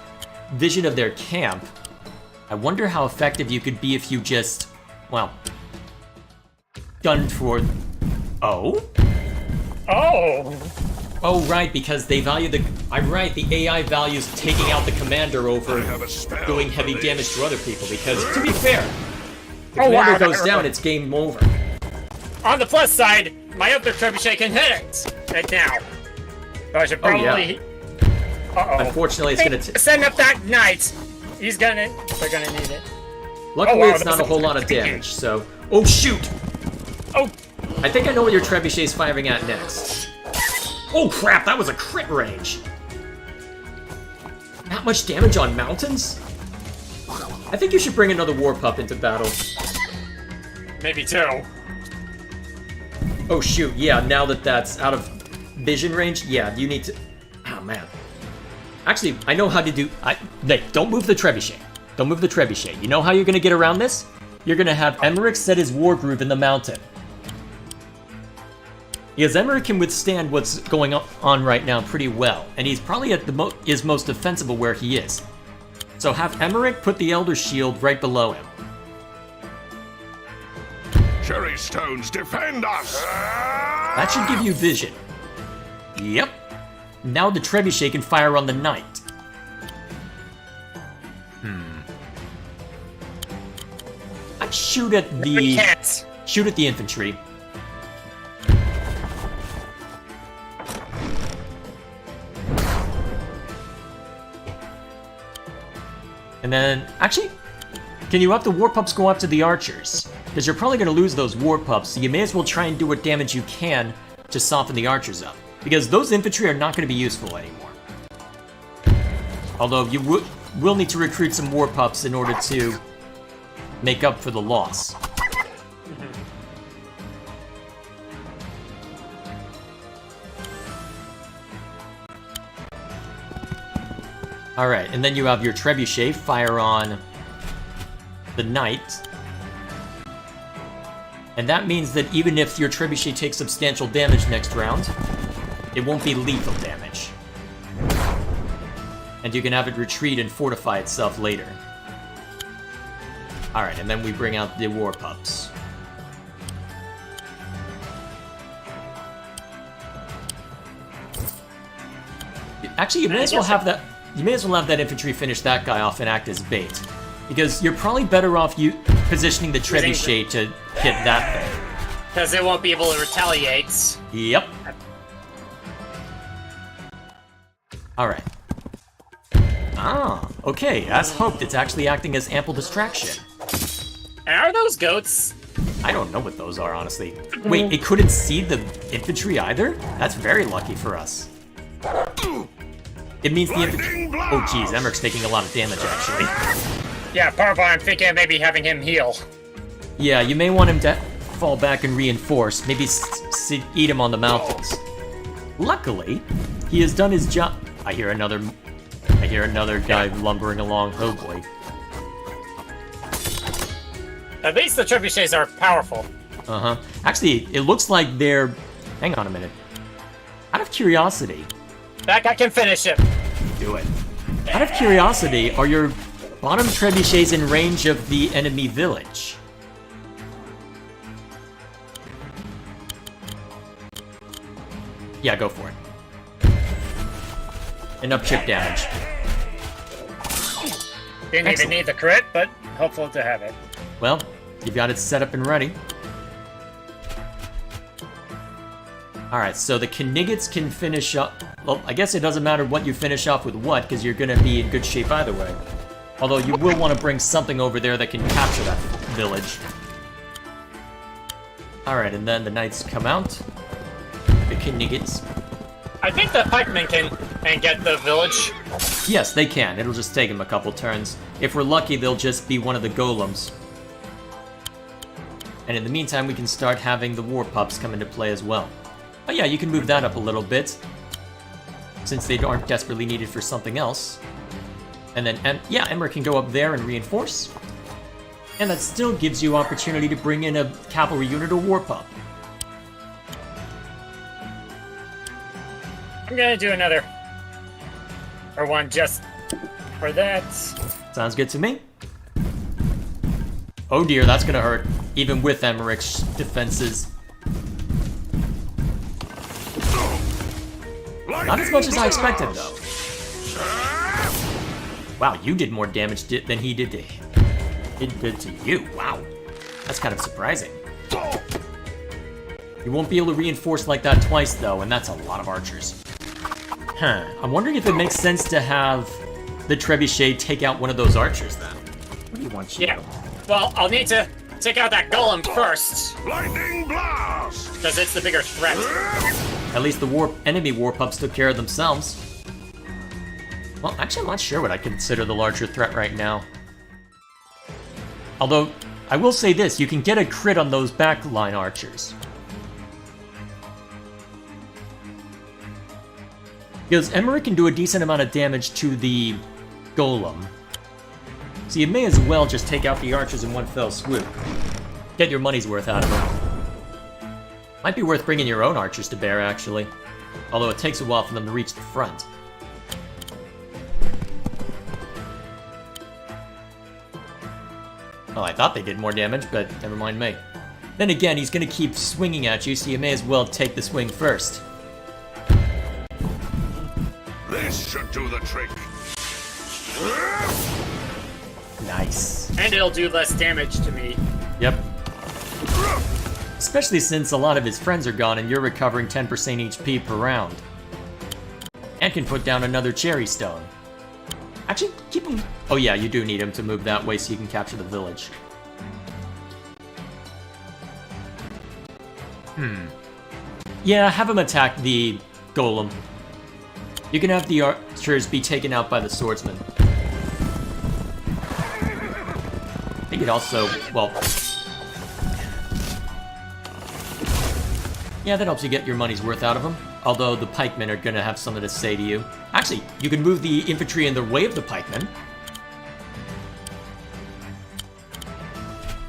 vision of their camp, I wonder how effective you could be if you just, well, gunned for... Oh? Oh, right, because they value the... I'm right, the AI values taking out the commander over doing heavy damage to other people, because, to be fair, if the commander goes down, it's game over. On the plus side, my other trebuchet can hit it right now. So I should probably... yeah. Unfortunately, it's gonna... Send up that knight! They're gonna need it. Luckily, it's not a whole lot of damage, so... Oh, shoot! Oh! I think I know what your trebuchet's firing at next. Oh, crap! That was a crit range! That much damage on mountains? I think you should bring another war pup into battle. Maybe two. Oh, shoot, yeah, now that that's out of vision range, yeah, you need to... Oh, man. Actually, I know how to do... Nate, don't move the trebuchet. Don't move the trebuchet. You know how you're going to get around this? You're going to have Emmerich set his Wargroove in the mountain. Because Emmerich can withstand what's going on right now pretty well, and he's probably at is most defensible where he is. So have Emmerich put the Elder Shield right below him. Cherry stones, defend us! That should give you vision. Yep. Now the trebuchet can fire on the knight. I'd shoot at the... Shoot at the infantry. And then, actually, can you have the war pups go up to the archers? Because you're probably going to lose those war pups, so you may as well try and do what damage you can to soften the archers up. Because those infantry are not going to be useful anymore. Although you will need to recruit some war pups in order to make up for the loss. Alright, and then you have your trebuchet fire on the knight. And that means that even if your trebuchet takes substantial damage next round, it won't be lethal damage. And you can have it retreat and fortify itself later. Alright, and then we bring out the war pups. Actually, you may as well have that. You may as well have that infantry finish that guy off and act as bait. Because you're probably better off positioning the trebuchet to hit that thing. Because it won't be able to retaliate. Yep. Alright. Ah, okay, as hoped, it's actually acting as ample distraction. And are those goats I don't know what those are, honestly. Wait, it couldn't see the infantry either? That's very lucky for us. It means the infantry... Oh, geez, Emmerich's taking a lot of damage, actually. Yeah, part of why I'm thinking of maybe having him heal. Yeah, you may want him to fall back and reinforce. Maybe eat him on the mountains. Luckily, he has done his job. I hear another guy lumbering along. Oh boy. At least the trebuchets are powerful. Uh-huh. Actually, it looks like they're... Hang on a minute. Out of curiosity... That guy can finish it. Do it. Out of curiosity, are your bottom trebuchets in range of the enemy village? Yeah, go for it. Enough chip damage. Didn't even need the crit, but helpful to have it. Well, you've got it set up and ready. Alright, so the Kniggets can finish up... Well, I guess it doesn't matter what you finish off with what, because you're going to be in good shape either way. Although you will want to bring something over there that can capture that village. Alright, and then the Knights come out. The Kniggets. I think the pikemen can get the village. Yes, they can. It'll just take them a couple turns. If we're lucky, they'll just be one of the golems. And in the meantime, we can start having the war pups come into play as well. Oh yeah, you can move that up a little bit, since they aren't desperately needed for something else. And then, Emmer can go up there and reinforce. And that still gives you opportunity to bring in a cavalry unit or war pup. I'm gonna do another. Or one just for that. Sounds good to me. Oh dear, that's gonna hurt, even with Emmerich's defenses. Not as much as I expected, though. Wow, you did more damage than he did to him. It did to you. Wow. That's kind of surprising. You won't be able to reinforce like that twice, though, and that's a lot of archers. Huh. I'm wondering if it makes sense to have the trebuchet take out one of those archers, then. What do you want you to do? Well, I'll need to take out that golem first. Lightning blast! Because it's the bigger threat. At least the enemy war pups took care of themselves. Well, actually, I'm not sure what I consider the larger threat right now. Although, I will say this, you can get a crit on those backline archers. Because Emmerich can do a decent amount of damage to the golem. So you may as well just take out the archers in one fell swoop. Get your money's worth out of them. Might be worth bringing your own archers to bear, actually. Although it takes a while for them to reach the front. Well, I thought they did more damage, but never mind me. Then again, he's gonna keep swinging at you, so you may as well take the swing first. This should do the trick. Nice. And it'll do less damage to me. Yep. Especially since a lot of his friends are gone and you're recovering 10% HP per round. And can put down another cherry stone. Actually, keep him... Oh yeah, you do need him to move that way so you can capture the village. Yeah, have him attack the golem. You can have the archers be taken out by the swordsman. I think it also... well... yeah, that helps you get your money's worth out of them. Although the pikemen are gonna have something to say to you. Actually, you can move the infantry in the way of the pikemen.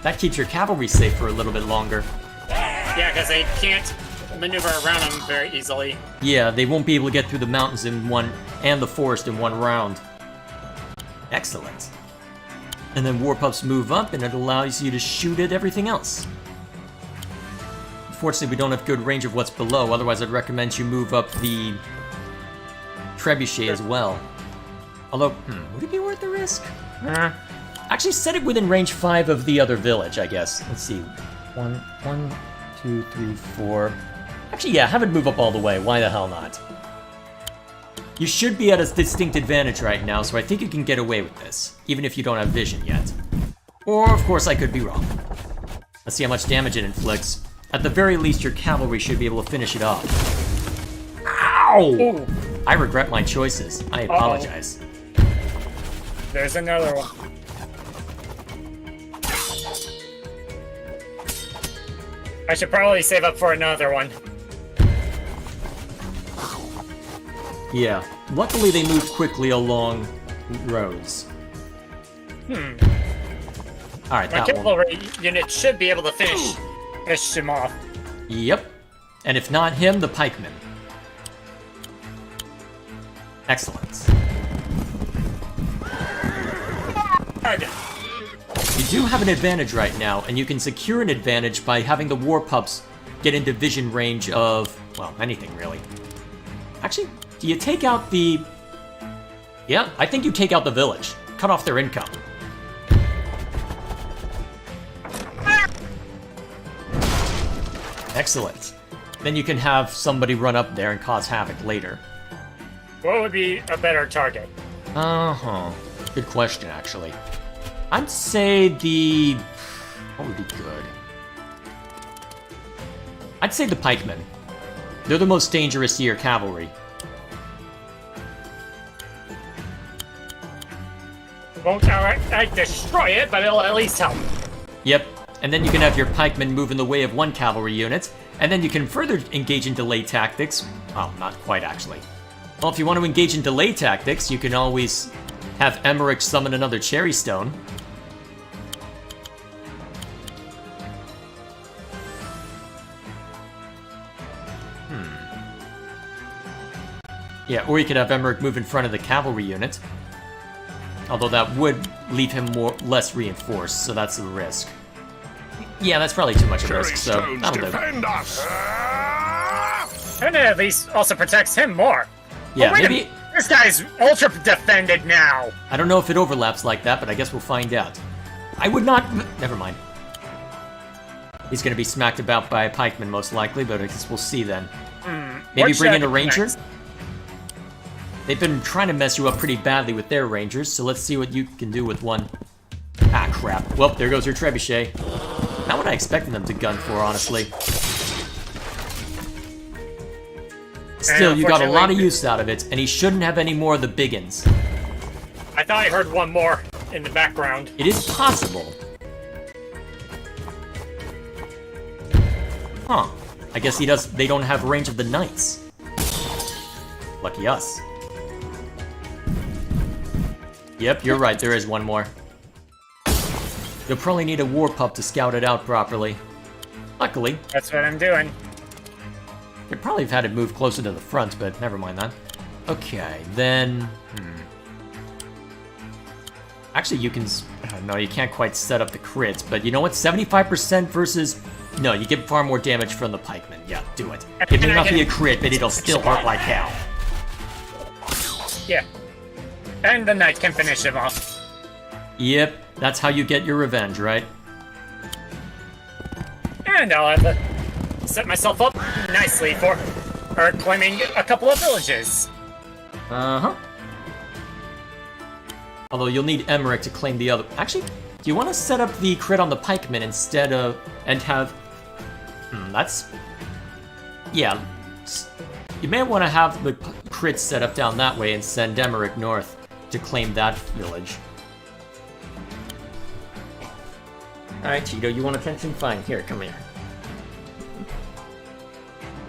That keeps your cavalry safe for a little bit longer. Yeah, because they can't maneuver around them very easily. Yeah, they won't be able to get through the mountains in one, and the forest in one round. Excellent. And then war pups move up, and it allows you to shoot at everything else. Unfortunately, we don't have good range of what's below, otherwise I'd recommend you move up the trebuchet as well. Although, would it be worth the risk? Actually, set it within range 5 of the other village, I guess. Let's see. 1, 2, 3, 4. Actually, yeah, have it move up all the way. Why the hell not? You should be at a distinct advantage right now, so I think you can get away with this, even if you don't have vision yet. Or, of course, I could be wrong. Let's see how much damage it inflicts. At the very least, your cavalry should be able to finish it off. Ow! Ooh, I regret my choices. I apologize. there's another one. I should probably save up for another one. Yeah. Luckily, they move quickly along roads. Alright, My that one. cavalry unit should be able to finish him off. Yep. And if not him, the pikemen. Excellent. Okay. You do have an advantage right now, and you can secure an advantage by having the war pups get into vision range of, well, anything really. Actually, do you take out the... Yeah, I think you take out the village. Cut off their income. Excellent. Then you can have somebody run up there and cause havoc later. What would be a better target? Uh-huh. Good question, actually. I'd say the... What would be good? I'd say the pikemen. They're the most dangerous to your cavalry. Won't outright destroy it, but it'll at least help. Yep. And then you can have your pikemen move in the way of one cavalry unit, and then you can further engage in delay tactics. Well, not quite, actually. Well, if you want to engage in delay tactics, you can always have Emmerich summon another cherry stone. Yeah, or you could have Emmerich move in front of the cavalry unit. Although that would leave him less reinforced, so that's a risk. Yeah, that's probably too much of a Cherry risk, so stones that'll do. defend us. And it at least also protects him more. Yeah, Oh, wait a maybe... minute. This guy's ultra defended now. I don't know if it overlaps like that, but I guess we'll find out. I would not... Never mind. He's going to be smacked about by a pikeman, most likely, but I guess we'll see then. Maybe What bring should in I a do ranger? next? They've been trying to mess you up pretty badly with their rangers, so let's see what you can do with one. Ah, crap. Well, there goes your trebuchet. Not what I expected them to gun for, honestly. Still, you got a lot of unfortunately- use out of it, and he shouldn't have any more of the biggins. I thought I heard one more in the background. It is possible. Huh. I guess they don't have range of the knights. Lucky us. Yep, you're right, there is one more. You'll probably need a war pup to scout it out properly. Luckily, That's what I'm doing. you'd probably have had it move closer to the front, but never mind that. Okay, then... Actually, you can... no, you can't quite set up the crits, but you know what? 75% versus... No, you get far more damage from the pikemen. Yeah, do it. It may not be a crit, but it'll still hurt like hell. Yeah. And the knight can finish him off. Yep, that's how you get your revenge, right? And I'll have to set myself up nicely for claiming a couple of villages. Uh-huh. Although you'll need Emmerich to claim the other... Actually, do you want to set up the crit on the pikemen instead of... and have... that's... Yeah. You may want to have the crit set up down that way and send Emmerich north to claim that village. Alright, Cheeto, you want attention? Fine. Here, come here.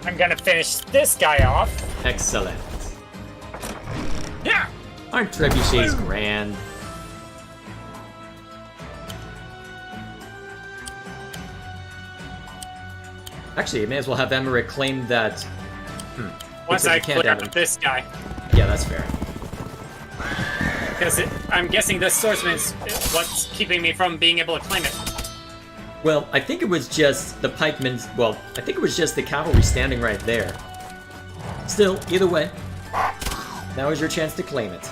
I'm gonna finish this guy off. Excellent. Yeah! Aren't trebuchets grand? Actually, you may as well have Emmerich claim that... Once except I you can't clear damage. out this guy. Yeah, that's fair. Because I'm guessing this swordsman's what's keeping me from being able to claim it. Well, I think it was just the pikemen's... Well, I think it was just the cavalry standing right there. Still, either way, now is your chance to claim it.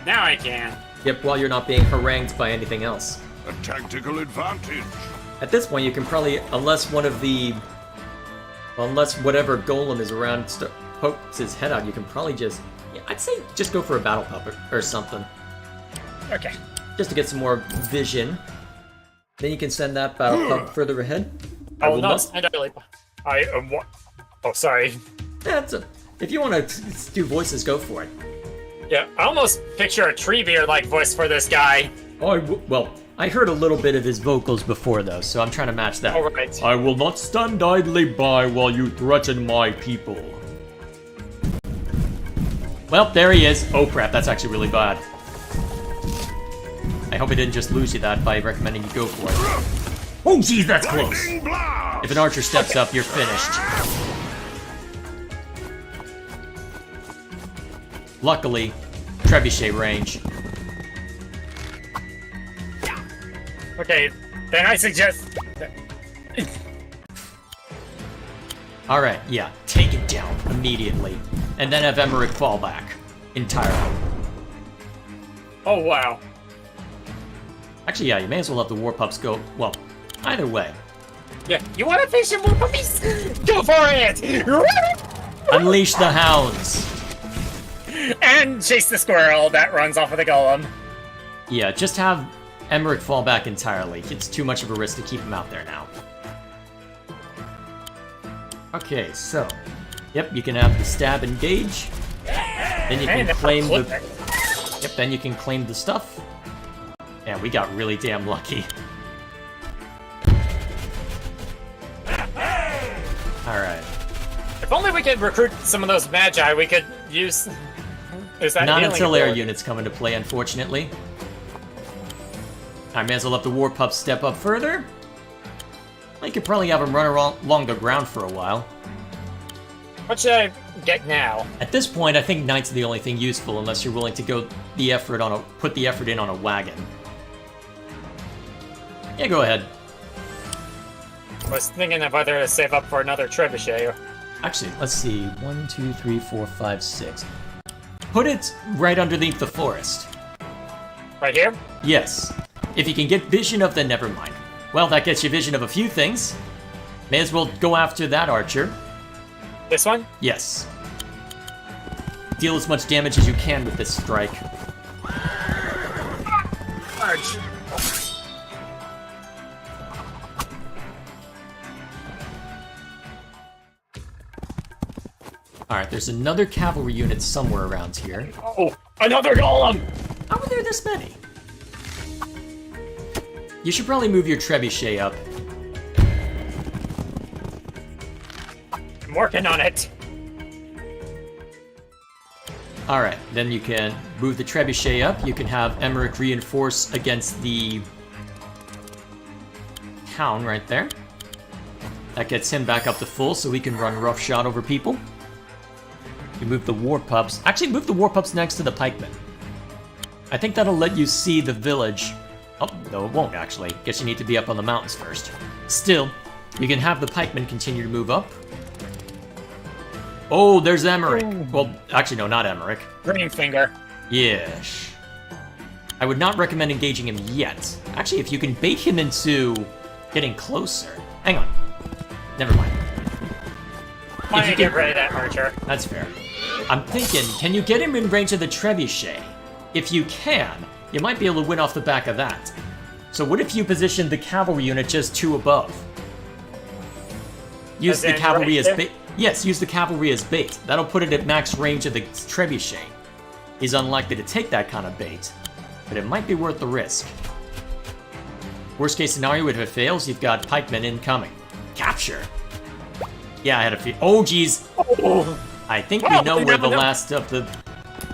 Now I can. Yep, while you're not being harangued by anything else. A tactical advantage. At this point, you can probably, unless one of the... Well, unless whatever golem is around pokes his head out, you can probably just... Yeah, I'd say just go for a battle puppet or something. Okay. Just to get some more vision. Then you can send that battle pup further ahead. I Oh will no, not- entirely. I what? Oh, sorry. That's a, if you want to do voices, go for it. Yeah, I almost picture a Treebeard-like voice for this guy. Well, I heard a little bit of his vocals before, though, so I'm trying to match that. All right. I will not stand idly by while you threaten my people. Well, there he is. Oh crap, that's actually really bad. I hope I didn't just lose you that by recommending you go for it. Oh geez, that's close. Lightning blast! If an archer steps up, you're finished. Luckily, trebuchet range. Okay, then I suggest. Alright, yeah, take it down immediately. And then have Emmerich fall back. Entirely. Oh wow. Actually, yeah, you may as well let the war pups go. Well, either way. Yeah, you want to fish some more puppies? Go for it! Unleash the hounds! And chase the squirrel that runs off of the golem. Yeah, just have Emmerich fall back entirely. It's too much of a risk to keep him out there now. Okay, so. Yep, you can have the stab engage. Then you can And claim the. flip it. Yep, then you can claim the stuff. Yeah, we got really damn lucky. Alright. If only we could recruit some of those magi, we could use. Is that Not healing until air ability? units come into play, unfortunately. I may as well let the war pups step up further. I could probably have them run along the ground for a while. What should I get now? At this point, I think Knight's the only thing useful, unless you're willing to go the effort on put the effort in on a wagon. Yeah, go ahead. I was thinking of whether to save up for another trebuchet. Or... Actually, let's see. 1, 2, 3, 4, 5, 6. Put it right underneath the forest. Right here? Yes. If you can get vision of, then never mind. Well, that gets you vision of a few things. May as well go after that archer. This one? Yes. Deal as much damage as you can with this strike. Large. Alright, there's another cavalry unit somewhere around here. Oh, another golem! How are there this many? You should probably move your trebuchet up. I'm working on it. Alright, then you can move the trebuchet up. You can have Emmerich reinforce against the hound right there. That gets him back up to full so he can run roughshod over people. You move the war pups. Actually, move the war pups next to the pikemen. I think that'll let you see the village. Oh, no, it won't actually. Guess you need to be up on the mountains first. Still, you can have the pikemen continue to move up. Oh, there's Emmerich. Well, actually, no, not Emmerich. Green finger. Yes. I would not recommend engaging him yet. Actually, if you can bait him into getting closer. Hang on. Never mind. Why If don't you you get can- rid of that archer? That's fair. I'm thinking, can you get him in range of the trebuchet? If you can, you might be able to win off the back of that. So what if you positioned the cavalry unit just 2 above? Use As the in cavalry right as there? bait. Yes, use the cavalry as bait. That'll put it at max range of the trebuchet. He's unlikely to take that kind of bait, but it might be worth the risk. Worst case scenario, if it fails, you've got pikemen incoming. Capture. Yeah, I had a few. Oh, geez. Oh, I think we Well, know we where the never know. last of the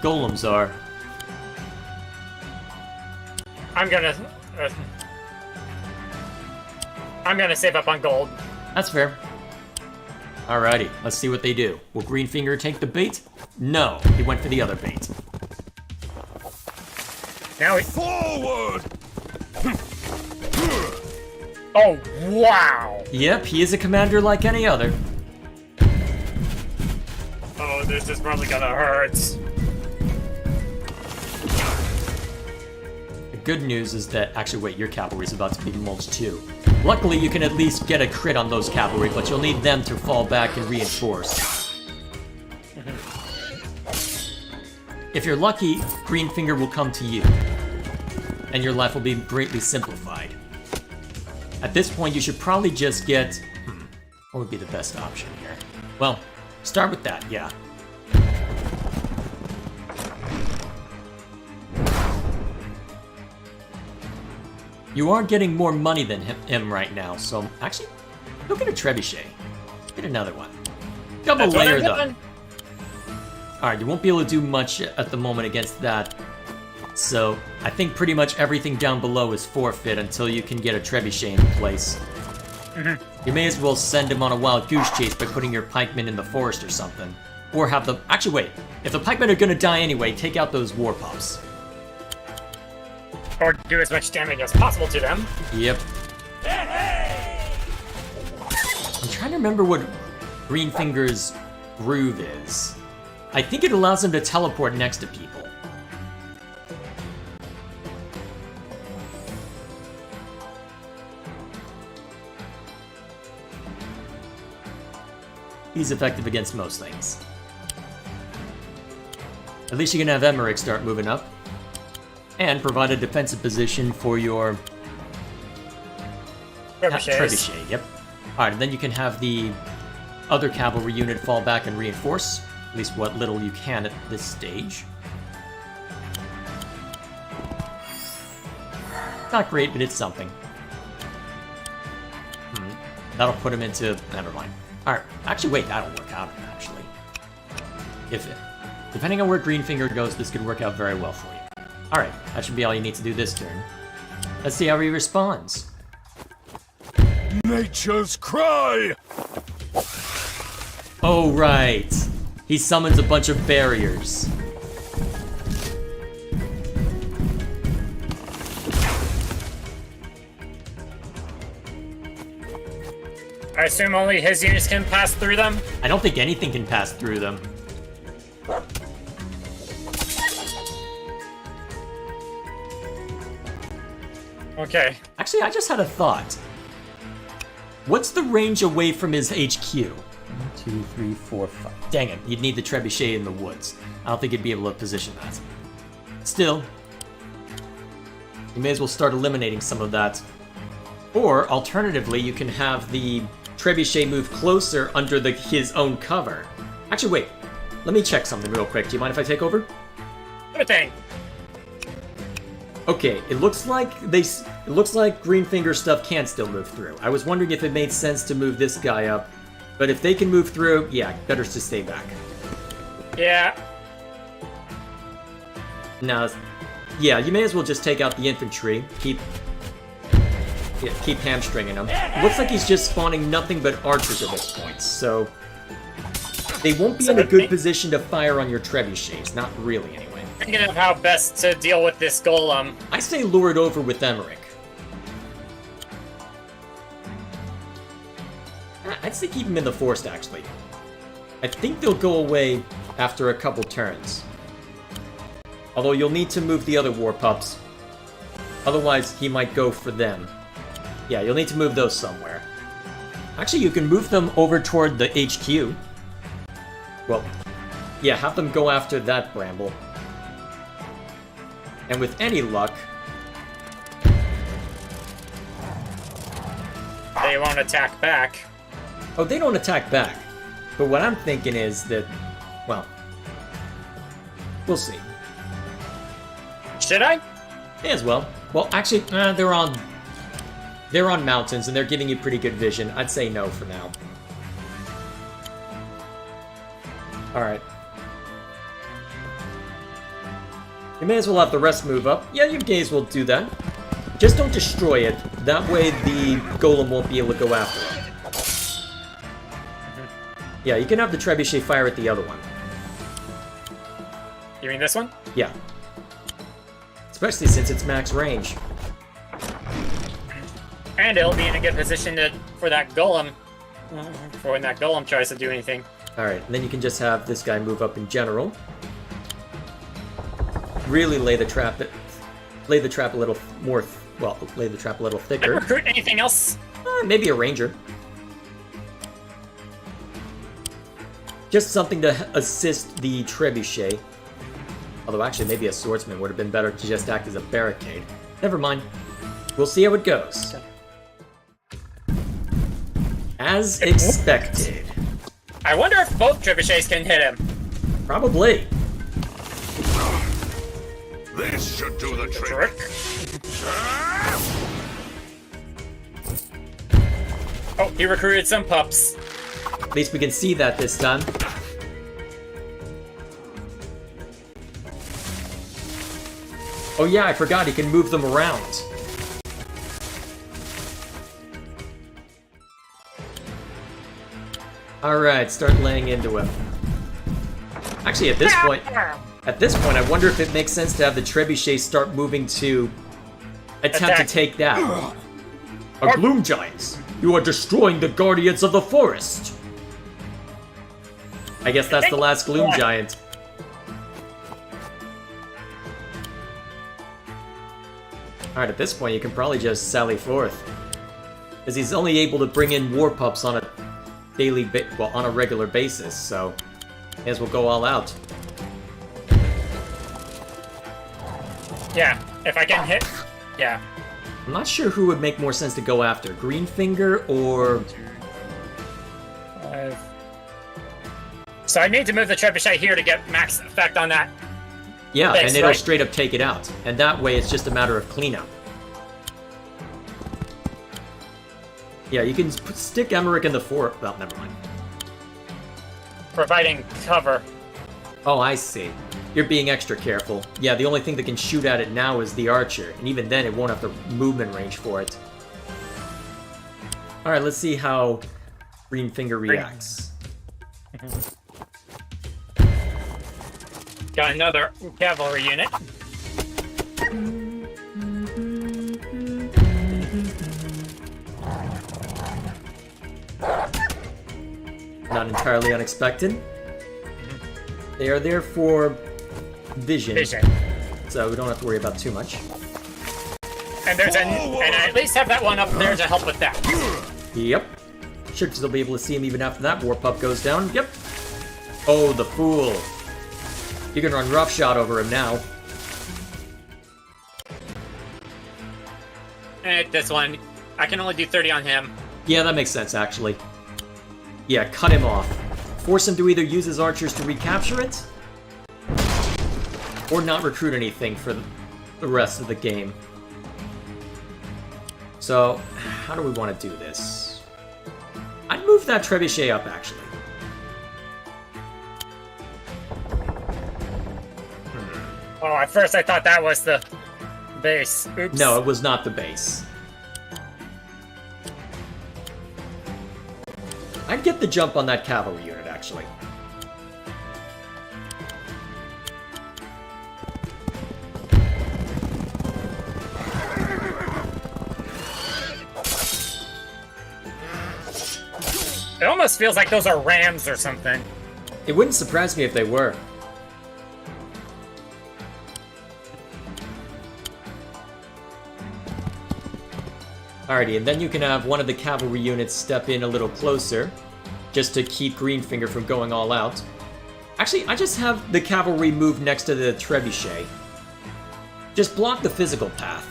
golems are. I'm gonna save up on gold. That's fair. Alrighty, let's see what they do. Will Greenfinger take the bait? No, he went for the other bait. Now we. Forward! Oh wow! Yep, he is a commander like any other. Oh, this is probably gonna hurt. The good news is that, actually wait, your cavalry's about to be mulched too. Luckily, you can at least get a crit on those cavalry, but you'll need them to fall back and reinforce. If you're lucky, Greenfinger will come to you, and your life will be greatly simplified. At this point, you should probably just get... what would be the best option here? Well, start with that, yeah. You are getting more money than him right now, so actually, look at a trebuchet. Get another one. Double That's what layer I'm though. doing. Alright, you won't be able to do much at the moment against that. So, I think pretty much everything down below is forfeit until you can get a trebuchet in place. You may as well send him on a wild goose chase by putting your pikemen in the forest or something. Or have them... Actually, wait. If the pikemen are gonna die anyway, take out those war pups. Or do as much damage as possible to them. Yep. I'm trying to remember what Greenfinger's groove is. I think it allows him to teleport next to people. He's effective against most things. At least you can have Emmerich start moving up. And provide a defensive position for your... Trebuchet, yep. Alright, and then you can have the other cavalry unit fall back and reinforce. At least what little you can at this stage. Not great, but it's something. That'll put him into... Never mind. Alright, actually wait, that'll work out, actually. Depending on where Greenfinger goes, this could work out very well for you. Alright, that should be all you need to do this turn. Let's see how he responds. Nature's cry! Oh, right. He summons a bunch of barriers. I assume only his units can pass through them? I don't think anything can pass through them. Okay. Actually, I just had a thought. What's the range away from his HQ? 1, 2, 3, 4, 5. Dang it, you'd need the trebuchet in the woods. I don't think you'd be able to position that. Still, you may as well start eliminating some of that. Or, alternatively, you can have the trebuchet move closer under his own cover. Actually, wait. Let me check something real quick. Do you mind if I take over? Good thing. Okay, it looks like Greenfinger stuff can still move through. I was wondering if it made sense to move this guy up, but if they can move through, yeah, better to stay back. Yeah. Now, yeah, you may as well just take out the infantry. Keep hamstringing them. It looks like he's just spawning nothing but archers at this point, so they won't be in a good position to fire on your trebuchets. Not really, anyway. Thinking of how best to deal with this golem. I say lure it over with Emmerich. I'd say keep him in the forest, actually. I think they'll go away after a couple turns. Although you'll need to move the other war pups. Otherwise, he might go for them. Yeah, you'll need to move those somewhere. Actually, you can move them over toward the HQ. Well, yeah, have them go after that bramble. And with any luck... They won't attack back. Oh, they don't attack back. But what I'm thinking is that... Well... We'll see. Should I? May as well. Well, actually, they're on mountains, and they're giving you pretty good vision. I'd say no for now. Alright. You may as well have the rest move up. Yeah, you may as well do that. Just don't destroy it. That way the golem won't be able to go after it. Yeah, you can have the trebuchet fire at the other one. You mean this one? Yeah. Especially since it's max range. And it'll be in a good position for that golem. For when that golem tries to do anything. Alright, and then you can just have this guy move up in general. Really lay the trap a little more, well, lay the trap a little thicker. Recruit anything else? Maybe a ranger. Just something to assist the trebuchet. Although actually maybe a swordsman would have been better to just act as a barricade. Never mind. We'll see how it goes. As expected. I wonder if both trebuchets can hit him. Probably. This should do the trick. Oh, he recruited some pups. At least we can see that this time. Oh yeah, I forgot he can move them around. Alright, start laying into him. Actually, at this point, I wonder if it makes sense to have the trebuchet start moving to attempt Attack. to take that. A Gloom Giants! You are destroying the Guardians of the Forest! I guess that's the last Gloom Giant. Alright, at this point you can probably just sally forth. Because he's only able to bring in war pups on a on a regular basis, so may as well go all out. Yeah, if I can hit. Yeah. I'm not sure who would make more sense to go after, Greenfinger or... So I need to move the trebuchet here to get max effect on that. Yeah, Thanks, and it'll right? straight up take it out. And that way it's just a matter of cleanup. Yeah, you can stick Emmerich in the fort. Well, never mind. Providing cover. Oh, I see. You're being extra careful. Yeah, the only thing that can shoot at it now is the archer, and even then it won't have the movement range for it. Alright, let's see how Greenfinger reacts. Got another cavalry unit. Not entirely unexpected. They are there for vision, so we don't have to worry about too much. And there's and I at least have that one up there to help with that. Yep. Should still be able to see him even after that war pup goes down. Yep. Oh, the fool. You can run roughshod over him now. And this one, I can only do 30 on him. Yeah, that makes sense, actually. Yeah, cut him off. Force him to either use his archers to recapture it, or not recruit anything for the rest of the game. So, how do we want to do this? I'd move that trebuchet up, actually. Oh, at first I thought that was the base. Oops. No, it was not the base. I'd get the jump on that cavalry unit, actually. It almost feels like those are rams or something. It wouldn't surprise me if they were. Alrighty, and then you can have one of the cavalry units step in a little closer, just to keep Greenfinger from going all out. Actually, I just have the cavalry move next to the trebuchet. Just block the physical path,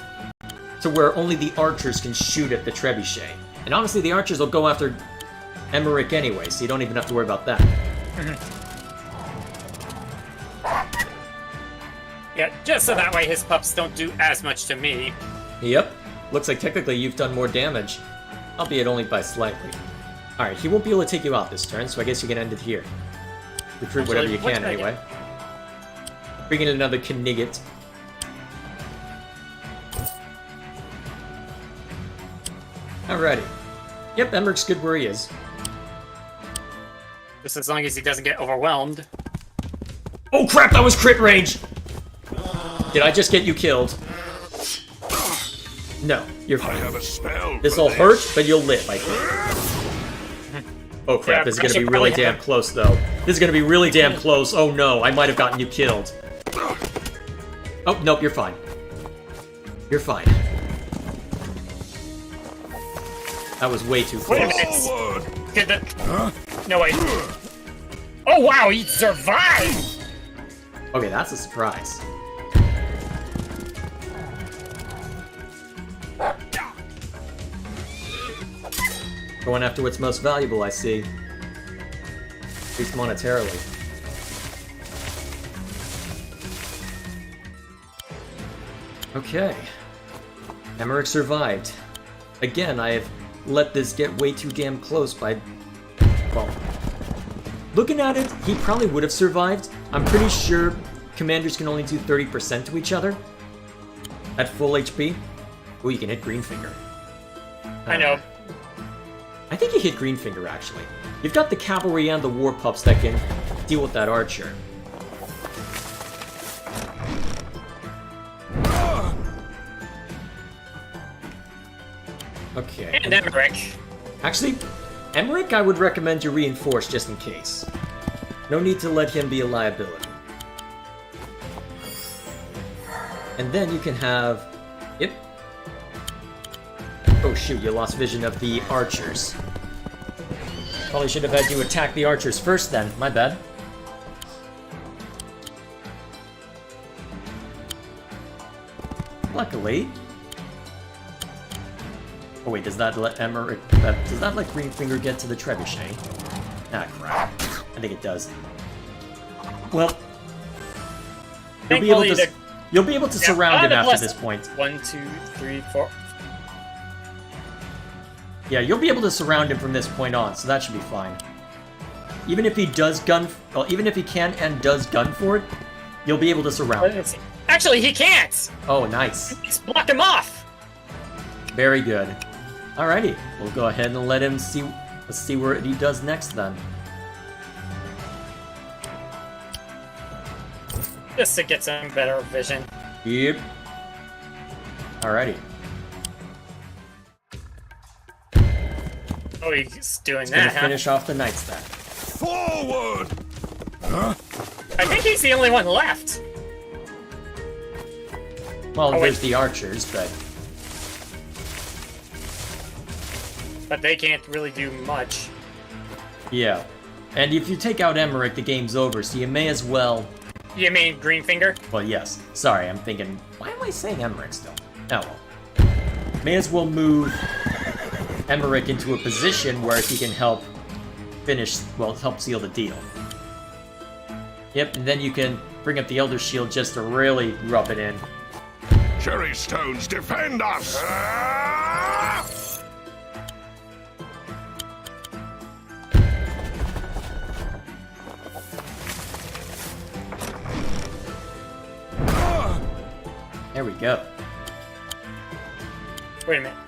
to where only the archers can shoot at the trebuchet. And honestly, the archers will go after Emmerich anyway, so you don't even have to worry about that. Yeah, just so that way his pups don't do as much to me. Yep. Looks like technically you've done more damage, albeit only by slightly. Alright, he won't be able to take you out this turn, so I guess you can end it here. Recruit whatever you can, anyway. Bring in another Knigget. Alrighty. Yep, Emmerich's good where he is. Just as long as he doesn't get overwhelmed. Oh crap, that was crit range! Did I just get you killed? No, you're I fine. have a spell. This'll hurt, but you'll live, I think. Oh crap, Yeah, this is I gonna should be really probably damn have- close, though. This is gonna be really damn close. Oh no, I might have gotten you killed. Oh, nope, you're fine. You're fine. That was way too Wait a close. minute. Did the... No, wait. Oh, wow, he survived! Okay, that's a surprise. Going after what's most valuable, I see. At least monetarily. Okay. Emmerich survived. Again, I have let this get way too damn close by... Well... Looking at it, he probably would have survived. I'm pretty sure commanders can only do 30% to each other. At full HP. Oh, you can hit Greenfinger. I know. I think you hit Greenfinger, actually. You've got the cavalry and the war pups that can deal with that archer. Okay. And Emmerich. Actually, Emmerich I would recommend you reinforce just in case. No need to let him be a liability. And then you can have... Yep. Oh shoot, you lost vision of the archers. Probably should have had you attack the archers first then. My bad. Luckily... Oh wait, does that let Emmerich... does that let Greenfinger get to the trebuchet? Ah, crap. I think it does. Well... You'll be able to... You'll be able to surround him after this point. 1, 2, 3, 4. Yeah, you'll be able to surround him from this point on, so that should be fine. Even if he does gun... Well, even if he can and does gun for it, you'll be able to surround him. Actually, he can't! Oh, nice. He's blocked him off! Very good. Alrighty, we'll go ahead and let him see... Let's see what he does next, then. Just to get some better vision. Yep. Alrighty. Oh, he's doing Gonna that, huh? finish off the knights then. Forward! I think he's the only one left. Well, Oh, there's wait. the archers, but... But they can't really do much. Yeah. And if you take out Emmerich, the game's over, so you may as well... You mean Greenfinger? Well, yes. Sorry, I'm thinking... Why am I saying Emmerich still? Oh, well. May as well move Emmerich into a position where he can help finish... Well, help seal the deal. Yep, and then you can bring up the Elder Shield just to really rub it in. Cherry stones defend us! There we go. Wait a minute.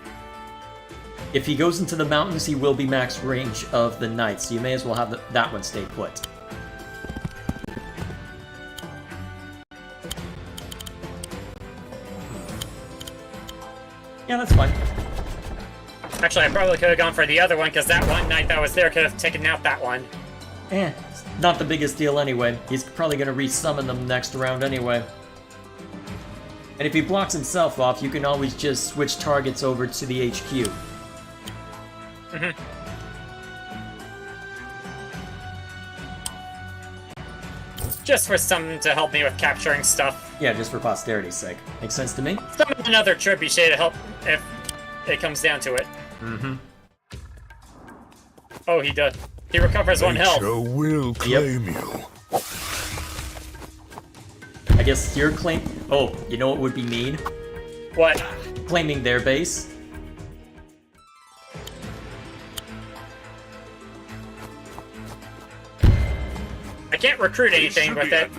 If he goes into the mountains, he will be max range of the knights, so you may as well have that one stay put. Yeah, that's fine. Actually, I probably could have gone for the other one, because that one knight that was there could have taken out that one. It's not the biggest deal anyway. He's probably going to resummon them next round anyway. And if he blocks himself off, you can always just switch targets over to the HQ. Just for something to help me with capturing stuff. Yeah, just for posterity's sake. Makes sense to me? Summon another trebuchet to help if it comes down to it. Mm-hmm. Oh, he does. He recovers 1 health. Nature will claim you. I guess your claim... Oh, you know what would be mean? What? Claiming their base. I can't recruit anything with it.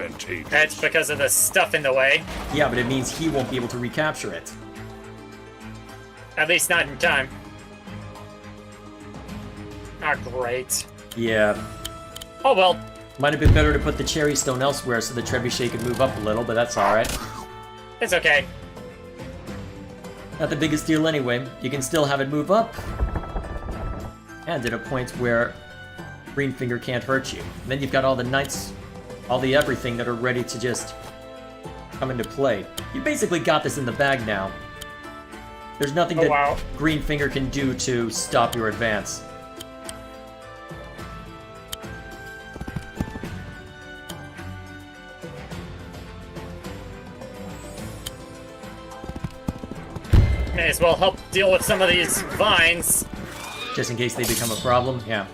That's because of the stuff in the way. Yeah, but it means he won't be able to recapture it. At least not in time. Ah, great. Yeah. Oh well. Might have been better to put the cherry stone elsewhere so the trebuchet could move up a little, but that's alright. It's okay. Not the biggest deal anyway. You can still have it move up. And at a point where Greenfinger can't hurt you. And then you've got all the knights, all the everything that are ready to just come into play. You basically got this in the bag now. There's nothing that wow. Greenfinger can do to stop your advance. May as well help deal with some of these vines. just in case they become a problem. Yeah.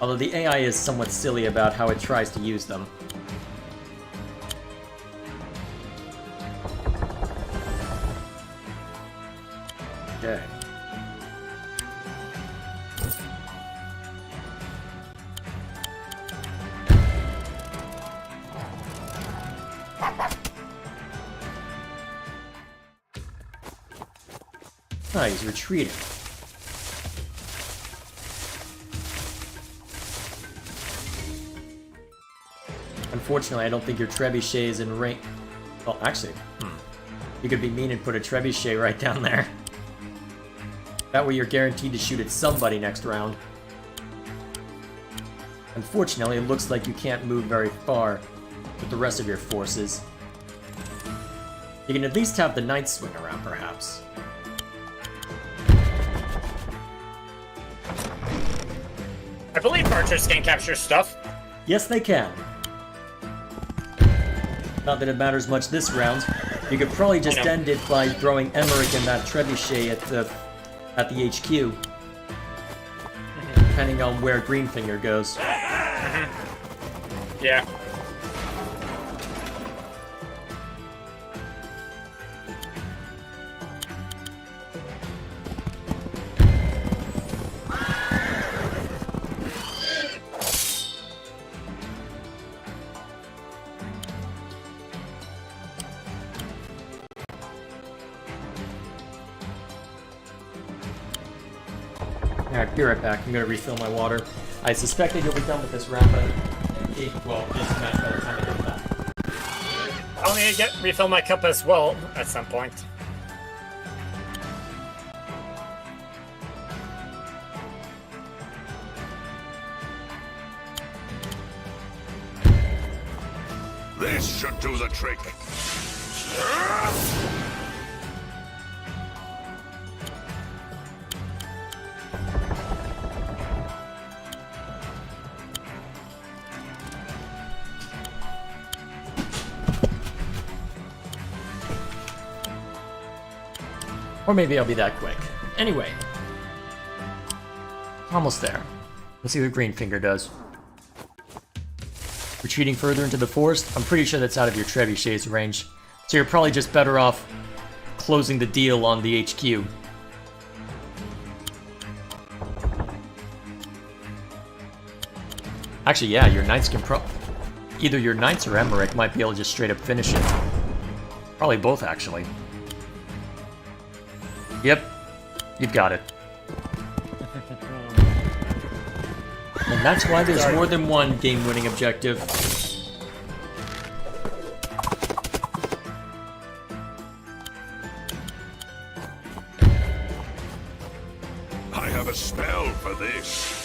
Although the AI is somewhat silly about how it tries to use them. Okay. Ah, he's retreating. Unfortunately, I don't think your trebuchet is in range. Well, actually, you could be mean and put a trebuchet right down there. That way you're guaranteed to shoot at somebody next round. Unfortunately, it looks like you can't move very far with the rest of your forces. You can at least have the knights swing around, perhaps. I believe archers can capture stuff. Yes, they can. Not that it matters much this round. You could probably just end it by throwing Emmerich and that trebuchet at the HQ. Depending on where Greenfinger goes. Yeah. Alright, be right back. I'm gonna refill my water. I suspected you'll be done with this round, but well, this match by the time I get back. I'll need to refill my cup as well at some point. This should do the trick. Or maybe I'll be that quick. Anyway. Almost there. Let's see what Greenfinger does. Retreating further into the forest? I'm pretty sure that's out of your trebuchet's range. So you're probably just better off closing the deal on the HQ. Actually, yeah, your knights can either your knights or Emmerich might be able to just straight up finish it. Probably both, actually. Yep, you've got it. And that's why there's more than one game-winning objective. I have a spell for this.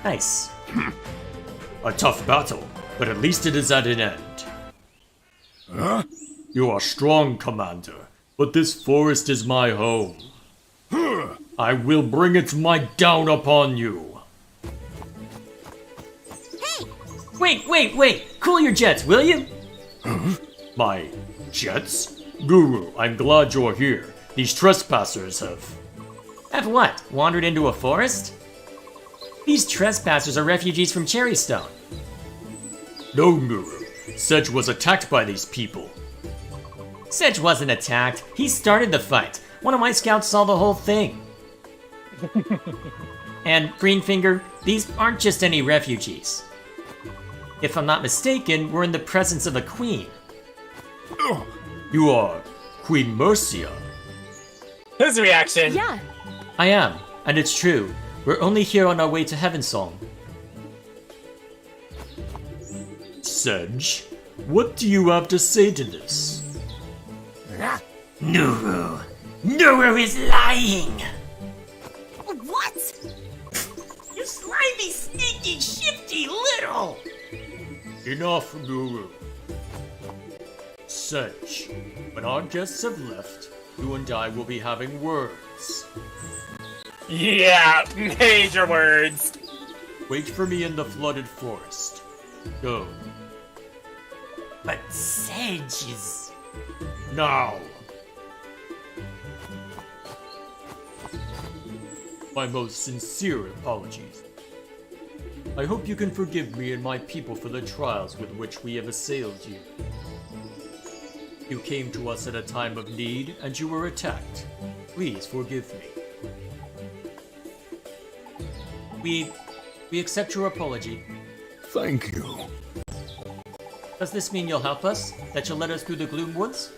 Nice. A tough battle, but at least it is at an end. Huh? You are strong, Commander, but this forest is my home. I will bring its might down upon you. Wait! Cool your jets, will you? My jets? Guru, I'm glad you're here. These trespassers have... Have what? Wandered into a forest? These trespassers are refugees from Cherrystone. No, Guru. Sedge was attacked by these people. Sedge wasn't attacked. He started the fight. One of my scouts saw the whole thing. And Greenfinger, these aren't just any refugees. If I'm not mistaken, we're in the presence of a queen. You are Queen Mercia. His reaction. Yeah. I am, and it's true. We're only here on our way to Heavensong. Sedge, what do you have to say to this? Nuru. Nuru is lying. What? You slimy, sneaky, shifty little. Enough, Guru. Sedge, when our guests have left, you and I will be having words. Yeah, major words. Wait for me in the flooded forest. Go. But Sedge is... Now! My most sincere apologies. I hope you can forgive me and my people for the trials with which we have assailed you. You came to us at a time of need, and you were attacked. Please forgive me. We accept your apology. Thank you. Does this mean you'll help us? That you'll let us through the Gloomwoods?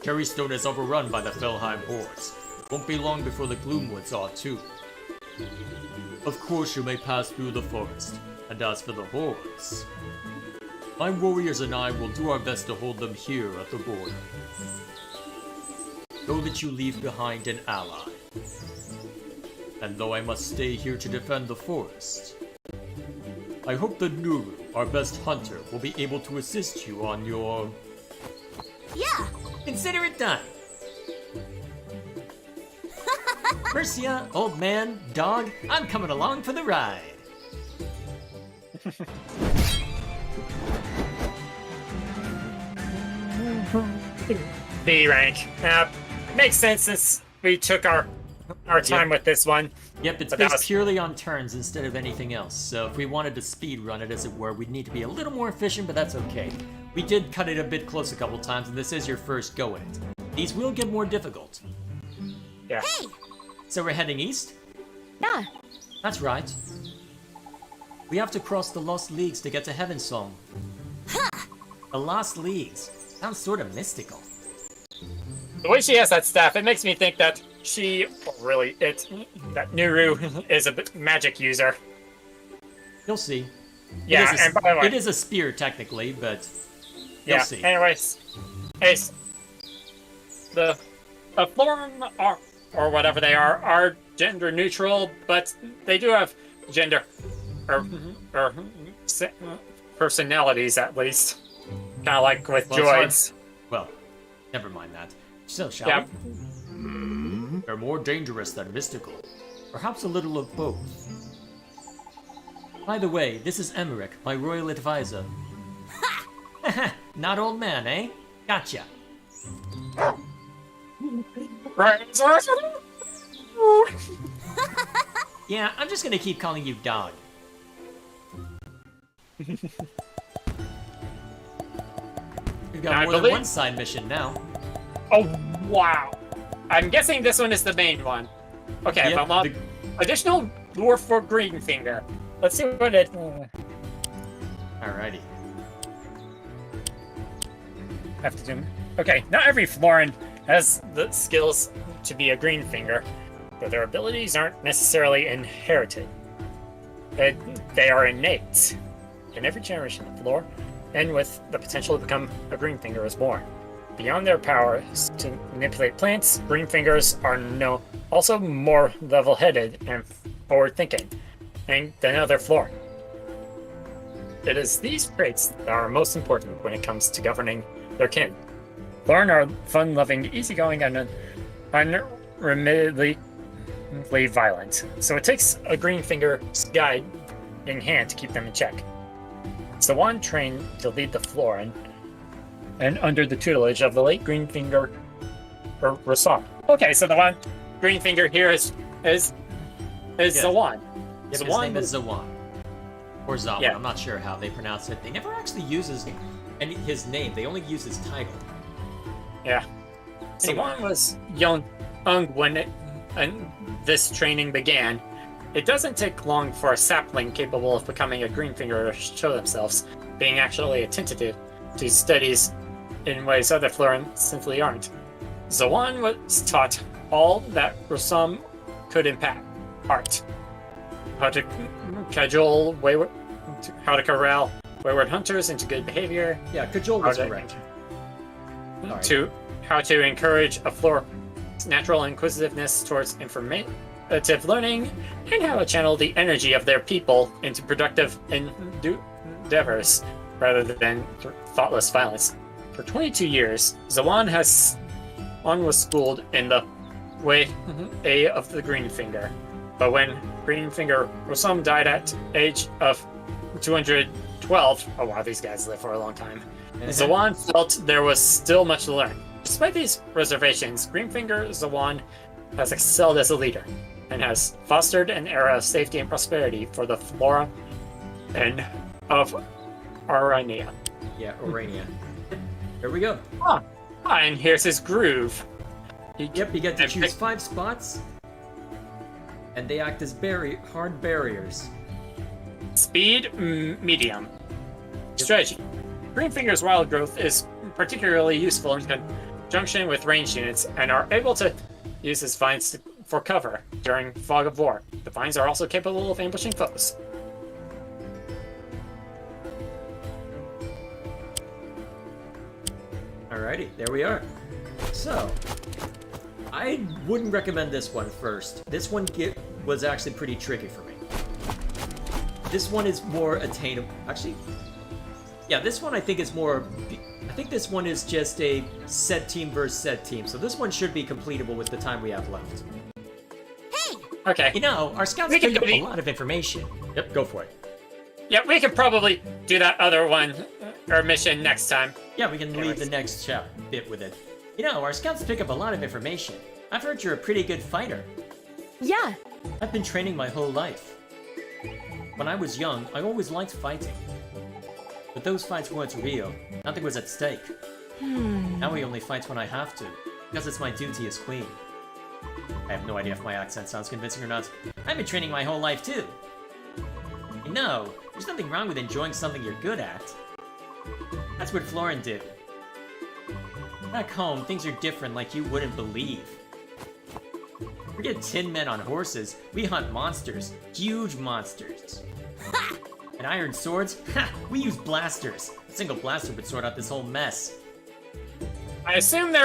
Cherrystone is overrun by the Felheim hordes. It won't be long before the Gloomwoods are too. Of course you may pass through the forest, and as for the hordes, my warriors and I will do our best to hold them here at the border. Know that you leave behind an ally. And though I must stay here to defend the forest, I hope that Nuru, our best hunter, will be able to assist you on your... Yeah! Consider it done. Mercia, old man, dog, I'm coming along for the ride. B rank. Makes sense since we took our time with this one. Yep, it's But that based was- purely on turns instead of anything else. So if we wanted to speed run it, as it were, we'd need to be a little more efficient, but that's okay. We did cut it a bit close a couple times, and this is your first go at it. These will get more difficult. Yeah. So we're heading east? Yeah. That's right. We have to cross the Lost Leagues to get to Heaven Song. The Lost Leagues. Sounds sort of mystical. The way she has that staff, it makes me think that that Nuru is a magic user. You'll see. Yeah, It is a, and by the way, it is a spear technically, but you'll yeah. see. Anyways, Ace, the Florin or whatever they are gender neutral, but they do have gender or personalities at least. Kind of like with Well, it's hard- droids. Well, never mind that. So, shall Yeah. we? They're more dangerous than mystical. Perhaps a little of both. By the way, this is Emmerich, my royal advisor. Not old man, eh? Gotcha. Right. Yeah, I'm just gonna keep calling you dog. We've got I more than believe- one side mission now. Oh wow! I'm guessing this one is the main one. Okay, Yep, but I'm the- additional lure for Greenfinger. Let's see what it. Alrighty. Have to do. Okay, not every Florin has the skills to be a Greenfinger, but their abilities aren't necessarily inherited. They are innate. In every generation of Floor, and with the potential to become a Greenfinger is born. Beyond their powers to manipulate plants, Greenfingers are also more level-headed and forward-thinking than other Floor. It is these traits that are most important when it comes to governing their kin. Florin are fun-loving, easygoing, and unremittingly violent, so it takes a Greenfinger's guide in hand to keep them in check. It's the one trained to lead the Florin, and under the tutelage of the late Greenfinger Rasan. Okay, so the one Greenfinger here is Zawan. Yep, his Zawan name is Zawan. Or Zawan, Yeah. I'm not sure how they pronounce it. They never actually use his name, they only use his title. Yeah. Anyway. Zawan was young when this training began. It doesn't take long for a sapling capable of becoming a Greenfinger to show themselves, being actually attentive to studies in ways other Florin simply aren't. Zawan was taught all that Rasam could impact: art, how to corral wayward hunters into good behavior, Yeah, Cajole was Okay. correct. Sorry. to how to encourage a Floor's natural inquisitiveness towards informative learning, and how to channel the energy of their people into productive endeavors rather than thoughtless violence. For 22 years, Zawan was schooled in the way of the Greenfinger. But when Greenfinger Rosum died at age of 212, oh wow, these guys live for a long time. Zawan felt there was still much to learn. Despite these reservations, Greenfinger Zawan has excelled as a leader and has fostered an era of safety and prosperity for the flora and of Arania. Yeah, Orania. Here we go. And here's his groove. Yep, you get to choose 5 spots, and they act as hard barriers. Speed, medium. Strategy. Greenfinger's wild growth is particularly useful in conjunction with ranged units and are able to use his vines for cover during fog of war. The vines are also capable of ambushing foes. Alrighty, there we are. So, I wouldn't recommend this one first. This one was actually pretty tricky for me. This one is more attainable. Actually, yeah, this one I think is more. I think this one is just a set team versus set team, so this one should be completable with the time we have left. Okay. You know, our scouts We can picked up do a the- lot of information. Yep, go for it. Yeah, we could probably do that other one, or mission next time. Yeah, we can leave the next bit with it. You know, our scouts pick up a lot of information. I've heard you're a pretty good fighter. Yeah, I've been training my whole life. When I was young, I always liked fighting. But those fights weren't real. Nothing was at stake. Now I only fight when I have to, because it's my duty as queen. I have no idea if my accent sounds convincing or not. I've been training my whole life too. You know, there's nothing wrong with enjoying something you're good at. That's what Florin did. Back home, things are different like you wouldn't believe. Forget tin men on horses, we hunt monsters. Huge monsters. And iron swords? Ha! We use blasters. A single blaster would sort out this whole mess. I assume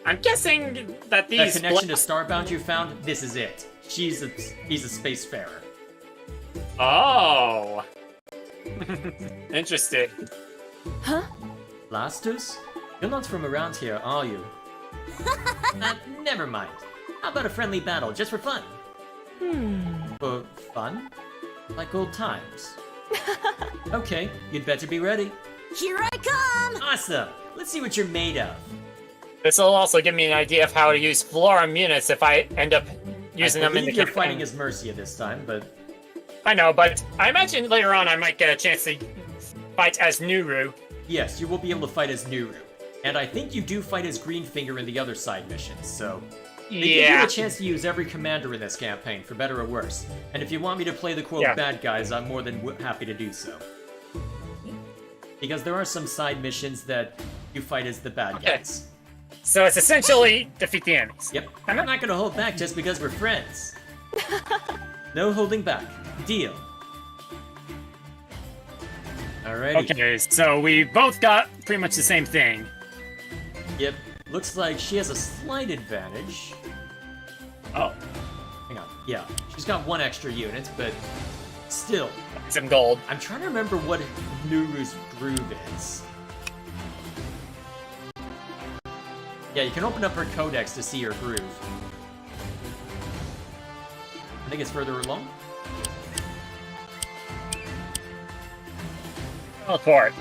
I'm guessing that these. That connection to Starbound you found, this is it. He's a spacefarer. Oh. Interesting. Blasters? You're not from around here, are you? Never mind. How about a friendly battle, just for fun? For fun? Like old times? Okay, you'd better be ready. here I come! Awesome! Let's see what you're made of. This will also give me an idea of how to use Florum units if I end up using I them in the believe you're campaign. fighting as Mercia this time, but I know, but I imagine later on I might get a chance to fight as Nuru. yes, you will be able to fight as Nuru. And I think you do fight as Greenfinger in the other side missions, so... They give you Yeah. a chance to use every commander in this campaign, for better or worse. And if you want me to play the quote Yeah. bad guys, I'm more than happy to do so. Because there are some side missions that you fight as the bad Okay. guys. So it's essentially defeat the enemies. Yep, I'm not gonna hold back just because we're friends. No holding back. Deal. Alrighty. Okay, so we both got pretty much the same thing. Yep. Looks like she has a slight advantage. Oh, Hang on. Yeah, she's got 1 extra unit, but still. some gold. I'm trying to remember what Nuru's groove is. Yeah, you can open up her codex to see her groove. I think it's further along. Teleport.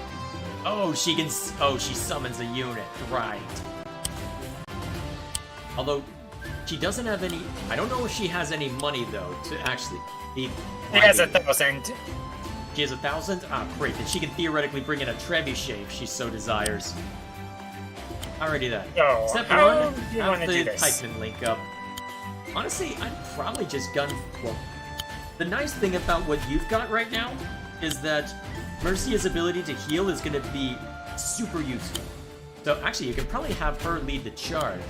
Oh, she summons a unit, right. Although, she doesn't have any... I don't know if she has any money, though, to actually be... He has fighting. 1,000. She has 1,000? Ah, great. Then she can theoretically bring in a trebuchet if she so desires. Alrighty then. So, Step how 1, do you have wanna the do this? pikeman link up. Honestly, I'd probably just gun... Well, the nice thing about what you've got right now is that Mercia's ability to heal is going to be super useful. So actually, you can probably have her lead the charge.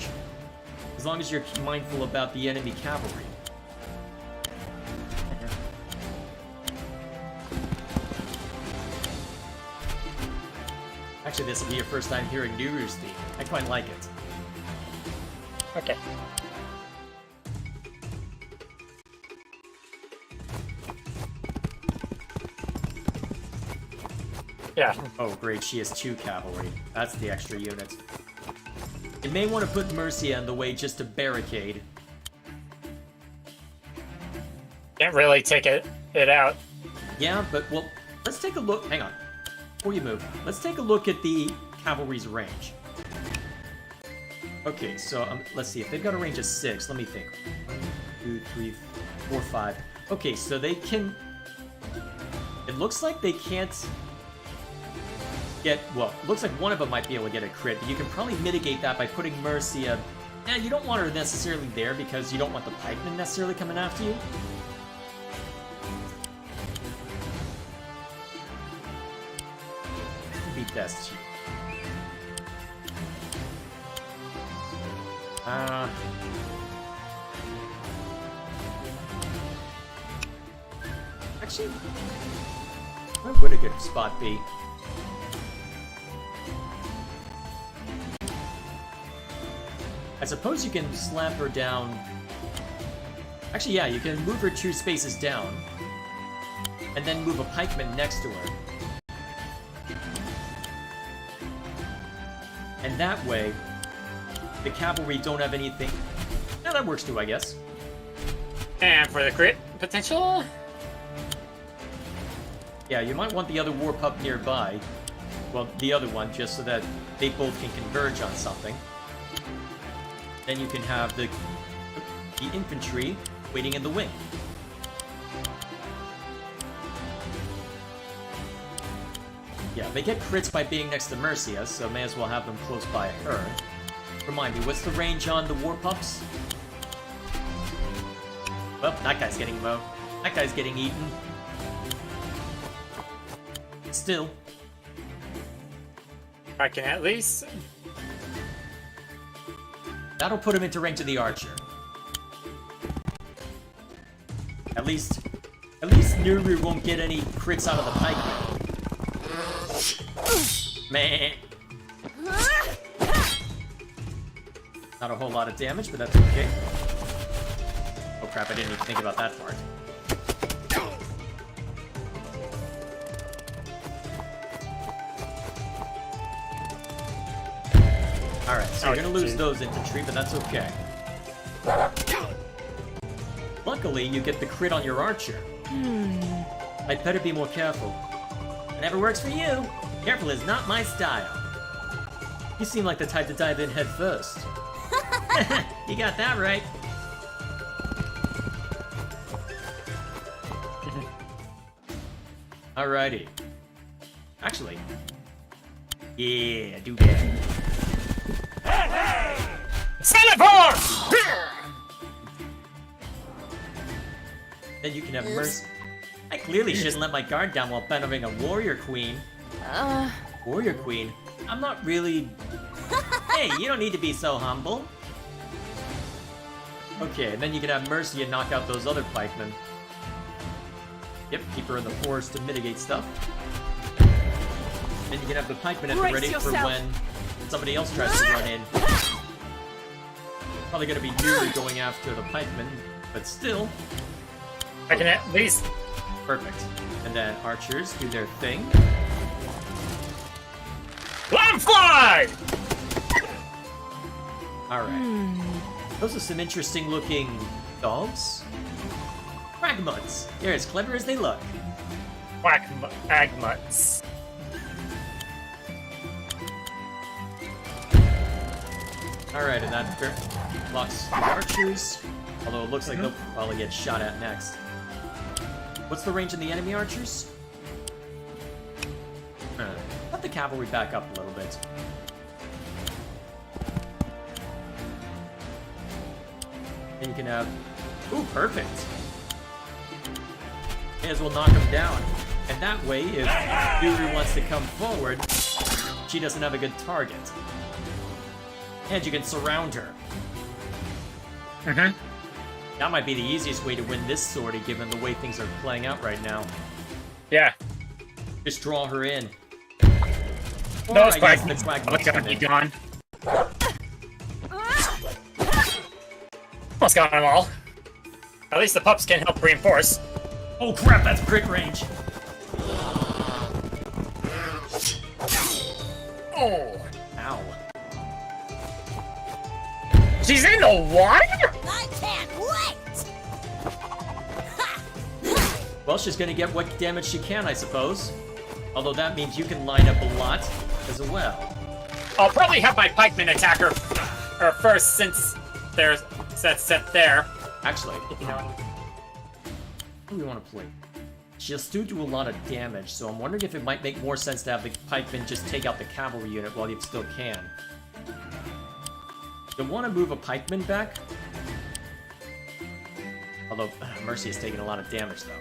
As long as you're mindful about the enemy cavalry. Actually, this will be your first time hearing Nuru's theme. I quite like it. Okay. Yeah. Oh, great, she has 2 cavalry. That's the extra unit. You may want to put Mercia in the way just to barricade. Can't really take it out. Yeah, but, well, let's take a look. Hang on. before you move, let's take a look at the cavalry's range. Okay, so let's see. If they've got a range of 6, let me think. 1, 2, 3, 4, 5. Okay, so they can... It looks like they can't get... Well, it looks like one of them might be able to get a crit, but you can probably mitigate that by putting Mercia... you don't want her necessarily there because you don't want the pikemen necessarily coming after you. Be best here. Actually, where would a good spot be? I suppose you can slap her down. Actually, yeah, you can move her 2 spaces down, and then move a pikeman next to her. And that way, the cavalry don't have anything. Now that works too, I guess. And for the crit potential? Yeah, you might want the other war pup nearby. Well, the other one, just so that they both can converge on something. Then you can have the infantry waiting in the wing. Yeah, they get crits by being next to Mercia, so may as well have them close by her. Remind me, what's the range on the war pups? Well, that guy's getting mowed. That guy's getting eaten. Still. I can at least... That'll put him into range of the archer. At least Nuru won't get any crits out of the pikeman. Man. Not a whole lot of damage, but that's okay. Oh crap, I didn't even think about that part. Alright, so you're gonna lose those infantry, but that's okay. Luckily, you get the crit on your archer. I'd better be more careful. Whatever works for you. Careful is not my style. You seem like the type to dive in head first. You got that right. Alrighty. Actually. Yeah, do that. Teleport! Then you can have mercy. I clearly shouldn't let my guard down while battling a warrior queen. Warrior queen? I'm not really... Hey, you don't need to be so humble. Okay, and then you can have Mercy and knock out those other pikemen. Yep, keep her in the forest to mitigate stuff. Then you can have the pikemen at the ready for when somebody else tries to run in. Probably gonna be Nuru going after the pikemen, but still. I can at least... Perfect. And then archers do their thing. Fly! Alright. Those are some interesting looking dogs. Fragmuts. They're as clever as they look. Agmuts. Alright, and that blocks the archers. Although it looks like they'll probably get shot at next. What's the range of the enemy archers? Let the cavalry back up a little bit. And you can have... Ooh, perfect! May as well knock him down. And that way, if Nuru wants to come forward, she doesn't have a good target. And you can surround her. That might be the easiest way to win this sortie, given the way things are playing out right now. Yeah. Just draw her in. No, it's quack. Gone. Almost got them all. At least the pups can help reinforce. Oh crap, that's crit range. Oh. Ow. She's in the water? I can't wait! Well, she's gonna get what damage she can, I suppose. Although that means you can line up a lot as well. I'll probably have my pikeman attacker first since there's that's set there. Actually, If you know what I mean. what do we want to play? She'll still do a lot of damage, so I'm wondering if it might make more sense to have the pikeman just take out the cavalry unit while you still can. You'll want to move a pikeman back. Although, Mercy has taken a lot of damage, though.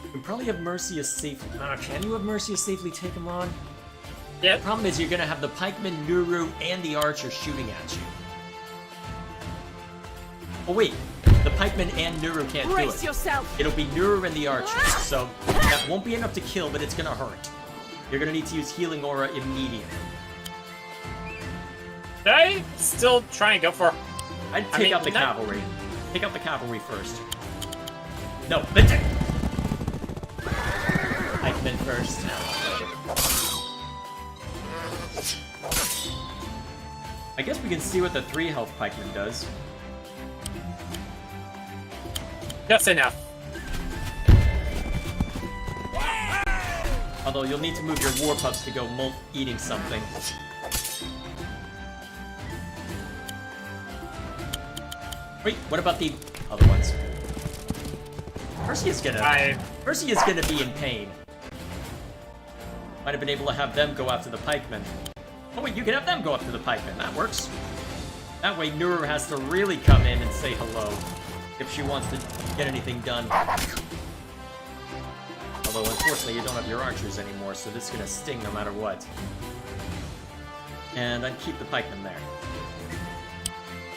You can probably have Mercy safely... can you have Mercy safely take him on? Yeah. The problem is you're going to have the pikeman, Nuru, and the archer shooting at you. Oh, wait. The pikeman and Nuru can't do Brace it. yourself. It'll be Nuru and the archer, so that won't be enough to kill, but it's going to hurt. You're going to need to use Healing Aura immediately. Did I still try and go for... I'd take out the cavalry. Take out the cavalry first. No, pikeman first. I guess we can see what the 3 health pikeman does. Just enough. Although you'll need to move your war pups to go eating something. Wait, what about the other ones? Mercy is gonna be in pain. Might have been able to have them go after the pikemen. Oh wait, you can have them go after the pikemen. That works. That way Nuru has to really come in and say hello if she wants to get anything done. Although unfortunately you don't have your archers anymore, so this is gonna sting no matter what. And I'd keep the pikemen there.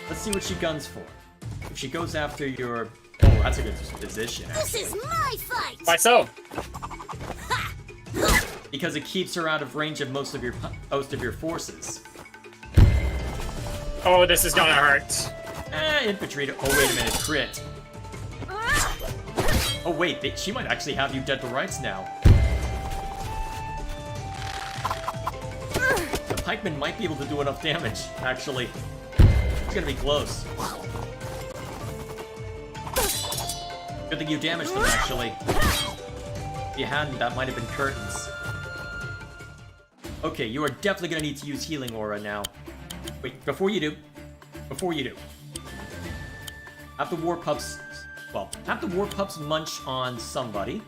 Let's see what she guns for. If she goes after your... Oh, that's a good position. This is my fight. Why so? Because it keeps her out of range of most of your forces. Oh, this is gonna hurt. Infantry to... Oh, wait a minute, crit. Oh, wait, she might actually have you dead to rights now. The pikeman might be able to do enough damage, actually. It's gonna be close. Good thing you damaged them, actually. If you hadn't, that might have been curtains. Okay, you are definitely gonna need to use Healing Aura now. Wait, before you do, have the war pups, have the war pups munch on somebody. You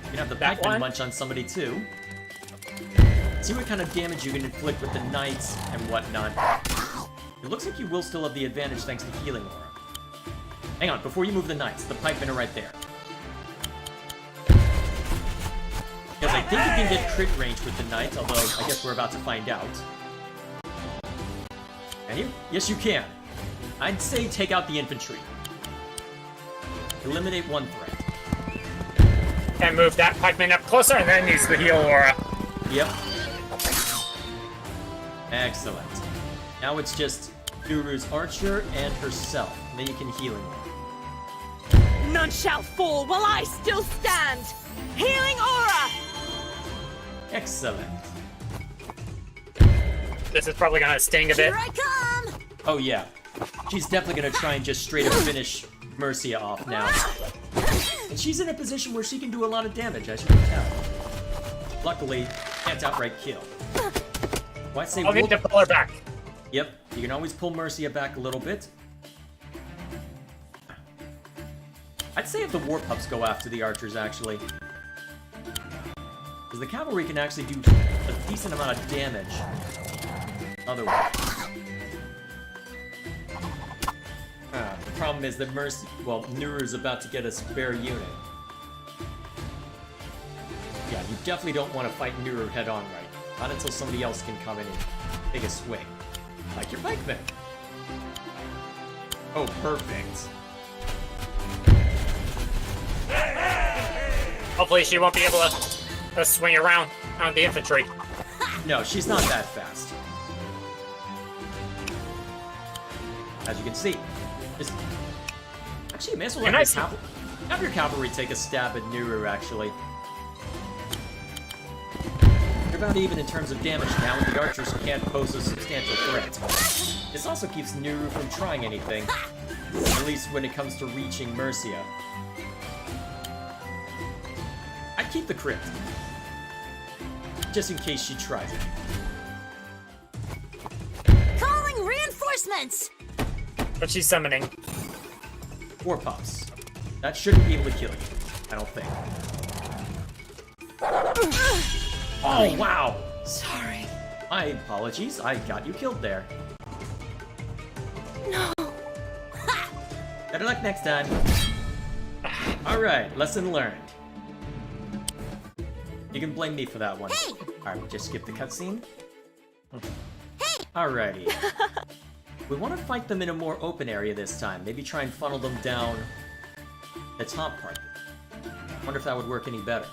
can have the pikemen munch on somebody too. See what kind of damage you can inflict with the knights and whatnot. It looks like you will still have the advantage thanks to Healing Aura. Hang on, before you move the knights, the pikemen are right there. Because I think you can get crit range with the knights, although I guess we're about to find out. Can you? Yes, you can. I'd say take out the infantry. Eliminate one threat. And move that pikeman up closer and then use the heal aura. Yep. Excellent. Now it's just Nuru's archer and herself. And then you can Healing Aura. None shall fall while I still stand. Healing aura. Excellent. This is probably gonna sting a bit. Here I come. Oh yeah. She's definitely gonna try and just straight up finish Mercia off now. And she's in a position where she can do a lot of damage, as you can tell. Luckily, can't outright kill. Well, I'd say I'll need to pull her back. Yep, you can always pull Mercia back a little bit. I'd say if the war pups go after the archers, actually. Because the cavalry can actually do a decent amount of damage. Otherwise. The problem is that Nuru's about to get a spare unit. Yeah, you definitely don't want to fight Nuru head on right. Not until somebody else can come in and take a swing. Like your pikeman. Oh, perfect. Hopefully she won't be able to swing around on the infantry. No, she's not that fast. As you can see. Actually, you may as well have your cavalry take a stab at Nuru, actually. You're about even in terms of damage now, and the archers can't pose a substantial threat. This also keeps Nuru from trying anything, at least when it comes to reaching Mercia. keep the crit. Just in case she tries it. Calling reinforcements! But she's summoning. 4 pops. That shouldn't be able to kill you, I don't think. Oh, wow! Sorry. My apologies, I got you killed there. No. Better luck next time. Alright, lesson learned. You can blame me for that one. Hey! Alright, we'll just skip the cutscene. Hey! Alrighty. We want to fight them in a more open area this time. Maybe try and funnel them down the top part. Wonder if that would work any better.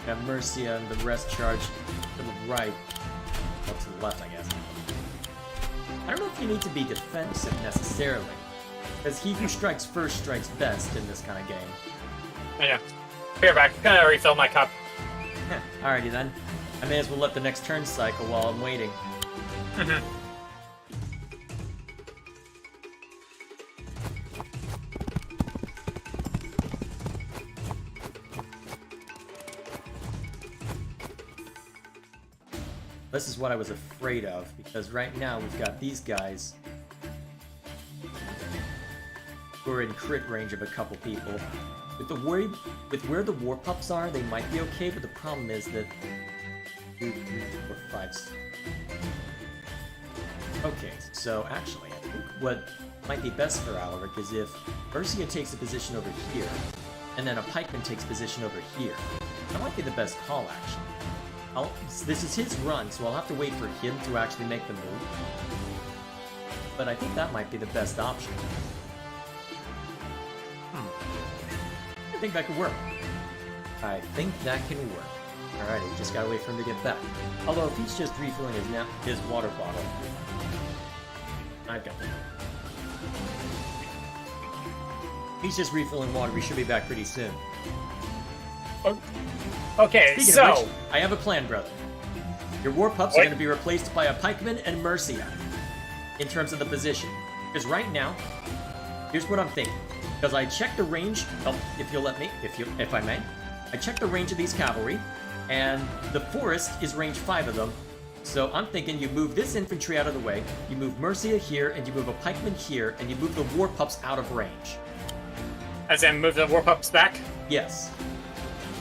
Have Mercia and the rest charge to the right. Well, to the left, I guess. I don't know if you need to be defensive necessarily, because he who strikes first strikes best in this kind of game. I know. Be right back. Gonna refill my cup. Yeah, alrighty then. I may as well let the next turn cycle while I'm waiting. This is what I was afraid of, because right now we've got these guys who are in crit range of a couple people. With where the war pups are, they might be okay, but the problem is that 2, 3, 4, 5. Okay, so actually, I think what might be best for Alaric is if Mercia takes a position over here, and then a pikeman takes position over here. That might be the best call, actually. This is his run, so I'll have to wait for him to actually make the move. But I think that might be the best option. I think that could work. I think that can work. Alrighty, just gotta wait for him to get back. Although, if he's just refilling his water bottle, I've got that. He's just refilling water, we should be back pretty soon. Okay, Speaking so... of which, I have a plan, brother. Your war pups are going to be replaced by a pikeman and Mercia in terms of the position. Because right now, here's what I'm thinking. Because I checked the range, if you'll let me, if I may. I checked the range of these cavalry, and the forest is range 5 of them. So I'm thinking you move this infantry out of the way, you move Mercia here, and you move a pikeman here, and you move the war pups out of range. As in, move the war pups back? Yes.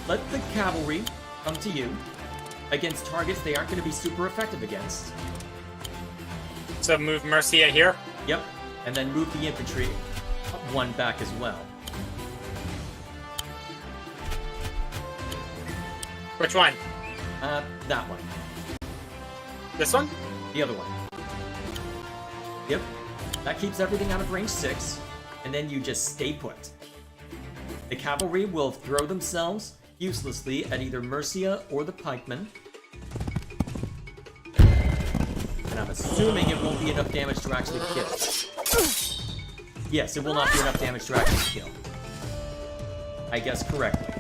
Let the cavalry come to you against targets they aren't going to be super effective against. So move Mercia here? Yep. And then move the infantry one back as well. Which one? That one. This one? The other one. Yep. That keeps everything out of range 6, and then you just stay put. The cavalry will throw themselves uselessly at either Mercia or the pikemen. And I'm assuming it won't be enough damage to actually kill. Yes, it will not be enough damage to actually kill. I guess correctly.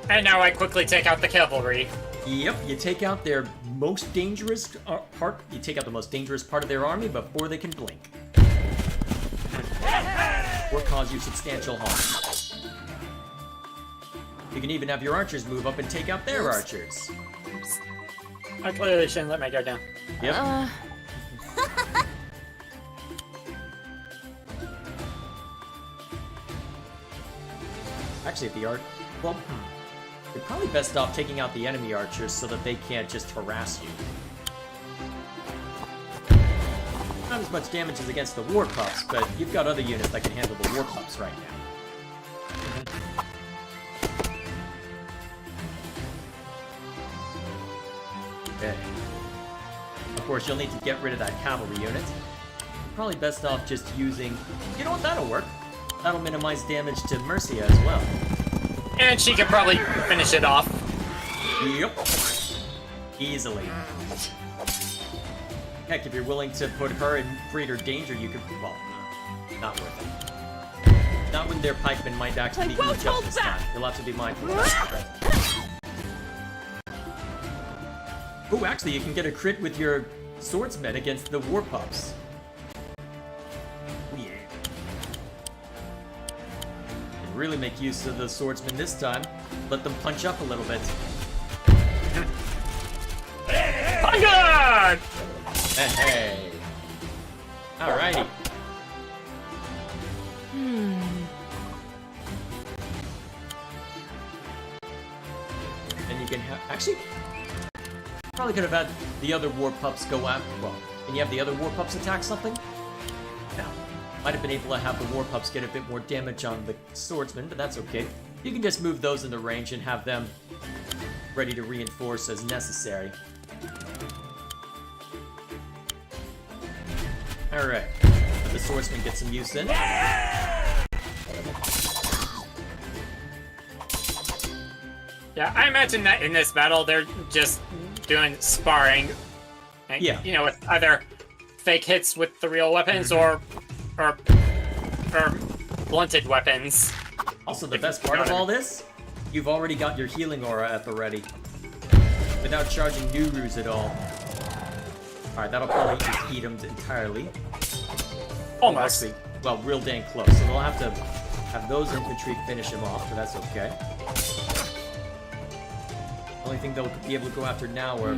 And now I quickly take out the cavalry. Yep, you take out their most dangerous part. You take out the most dangerous part of their army before they can blink. Or cause you substantial harm. You can even have your archers move up and take out their archers. I clearly shouldn't let my guard down. Yep. Actually, if the well, you're probably best off taking out the enemy archers so that they can't just harass you. Not as much damage as against the war pups, but you've got other units that can handle the war pups right now. Okay. Of course, you'll need to get rid of that cavalry unit. Probably best off just using... You know what? That'll work. That'll minimize damage to Mercia as well. And she can probably finish it off. Yep. Easily. Heck, if you're willing to put her in greater danger, you could... Well, not worth it. Not when their pikemen might actually be won't huge up hold this back. time. You'll have to be mindful of that. Oh, actually, you can get a crit with your swordsman against the war pups. Oh, yeah. And really make use of the swordsman this time. Let them punch up a little bit. My God! Hey. Alrighty. And you can have... Actually, probably could have had the other war pups go after... Well, can you have the other war pups attack something? No. Might have been able to have the war pups get a bit more damage on the swordsman, but that's okay. You can just move those into range and have them ready to reinforce as necessary. Alright. Let the swordsman get some use in. Yeah, I imagine that in this battle they're just doing sparring. And, Yeah. You know, with either fake hits with the real weapons or blunted weapons. Also, the best part of all this, you've already got your healing aura at the ready. Without charging new ruse at all. Alright, that'll probably just eat them entirely. Almost. Actually, well, real dang close. So they'll have to have those infantry finish him off, but that's okay. Only thing they'll be able to go after now are...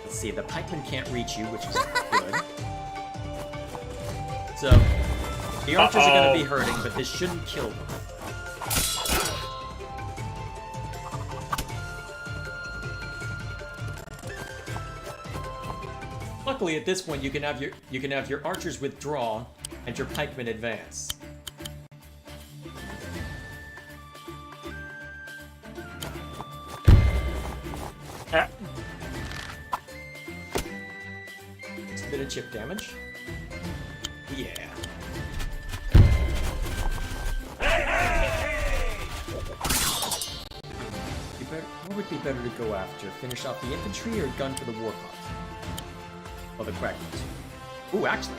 Let's see, the pikemen can't reach you, which is good. So, the archers are going to be hurting, but this shouldn't kill them. Luckily, at this point, you can have your archers withdraw and your pikemen advance. Just a bit of chip damage. Yeah. What would be better to go after? Finish off the infantry or gun for the war pups? Oh, the Quackers. Ooh, actually.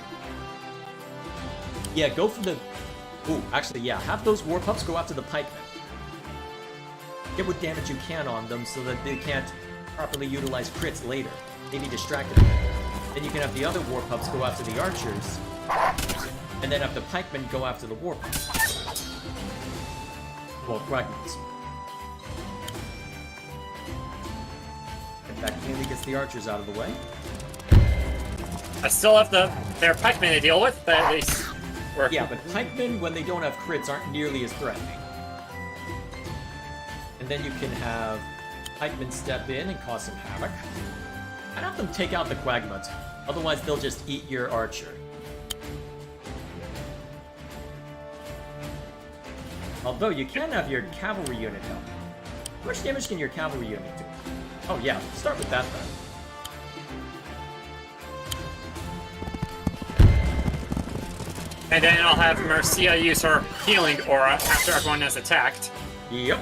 Yeah, go for the... Ooh, actually, yeah. Have those war pups go after the pikemen. Get what damage you can on them so that they can't properly utilize crits later. They be distracted. Then you can have the other war pups go after the archers. And then have the pikemen go after the war pups. Well, Quackers. That clearly gets the archers out of the way. I still have their pikemen to deal with, but at least we're... Yeah, but pikemen, when they don't have crits, aren't nearly as threatening. And then you can have pikemen step in and cause some havoc. I'd have them take out the Quagmont, otherwise they'll just eat your archer. Although you can have your cavalry unit help. How much damage can your cavalry unit do? Oh yeah, start with that then. And then I'll have Mercia use her healing aura after everyone has attacked. Yep.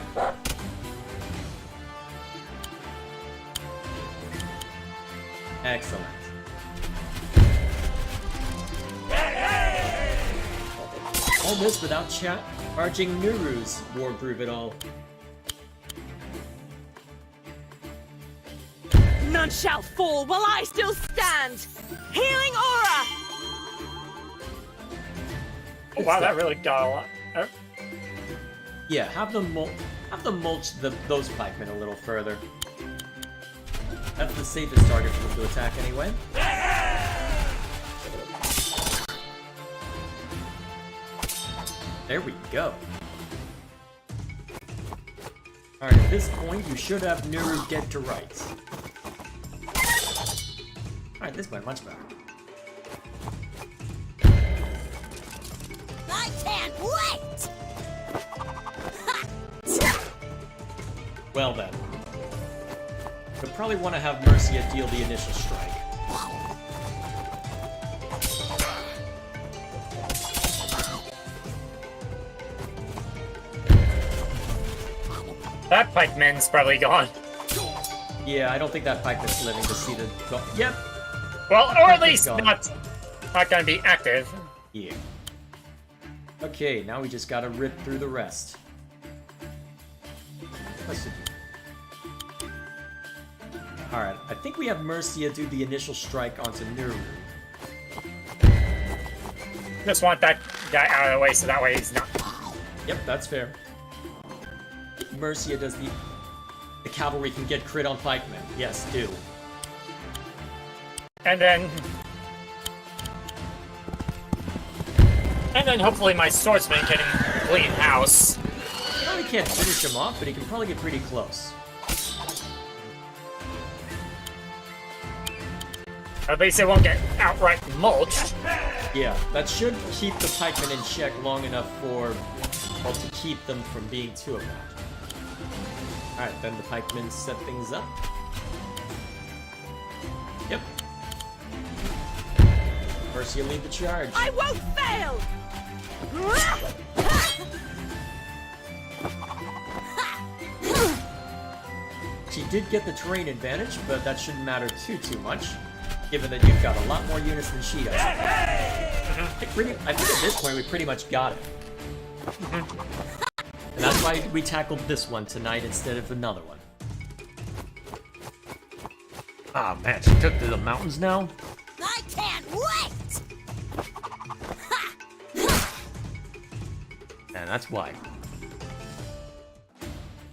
Excellent. All this without charging Nuru's Wargroove at all. None shall fall while I still stand! Healing aura! Oh, wow, that really got a lot. Yeah, have them mulch those pikemen a little further. That's the safest target for them to attack anyway. There we go. Alright, at this point, you should have Nuru dead to rights. Alright, this went much better. I can't wait! Well then. You'll probably want to have Mercia deal the initial strike. That pikeman's probably gone. Yeah, I don't think that pikeman's living to see the... Yep. Well, or at Pikeman's least gone. not gonna be active. Yeah. Okay, now we just gotta rip through the rest. Alright, I think we have Mercia do the initial strike onto Nuru. Just want that guy out of the way so that way he's not. Yep, that's fair. Mercia does the cavalry can get crit on pikemen. Yes, do. And then hopefully my swordsman can clean house. He probably can't finish him off, but he can probably get pretty close. At least it won't get outright mulched. Yeah, that should keep the pikemen in check long enough for, well, to keep them from being too obnoxious. Alright, then the pikemen set things up. Yep. Mercia lead the charge. I won't fail! She did get the terrain advantage, but that shouldn't matter too much, given that you've got a lot more units than she does. I think at this point we pretty much got it. And that's why we tackled this one tonight instead of another one. Ah, man, she took to the mountains now? I can't wait! And that's why.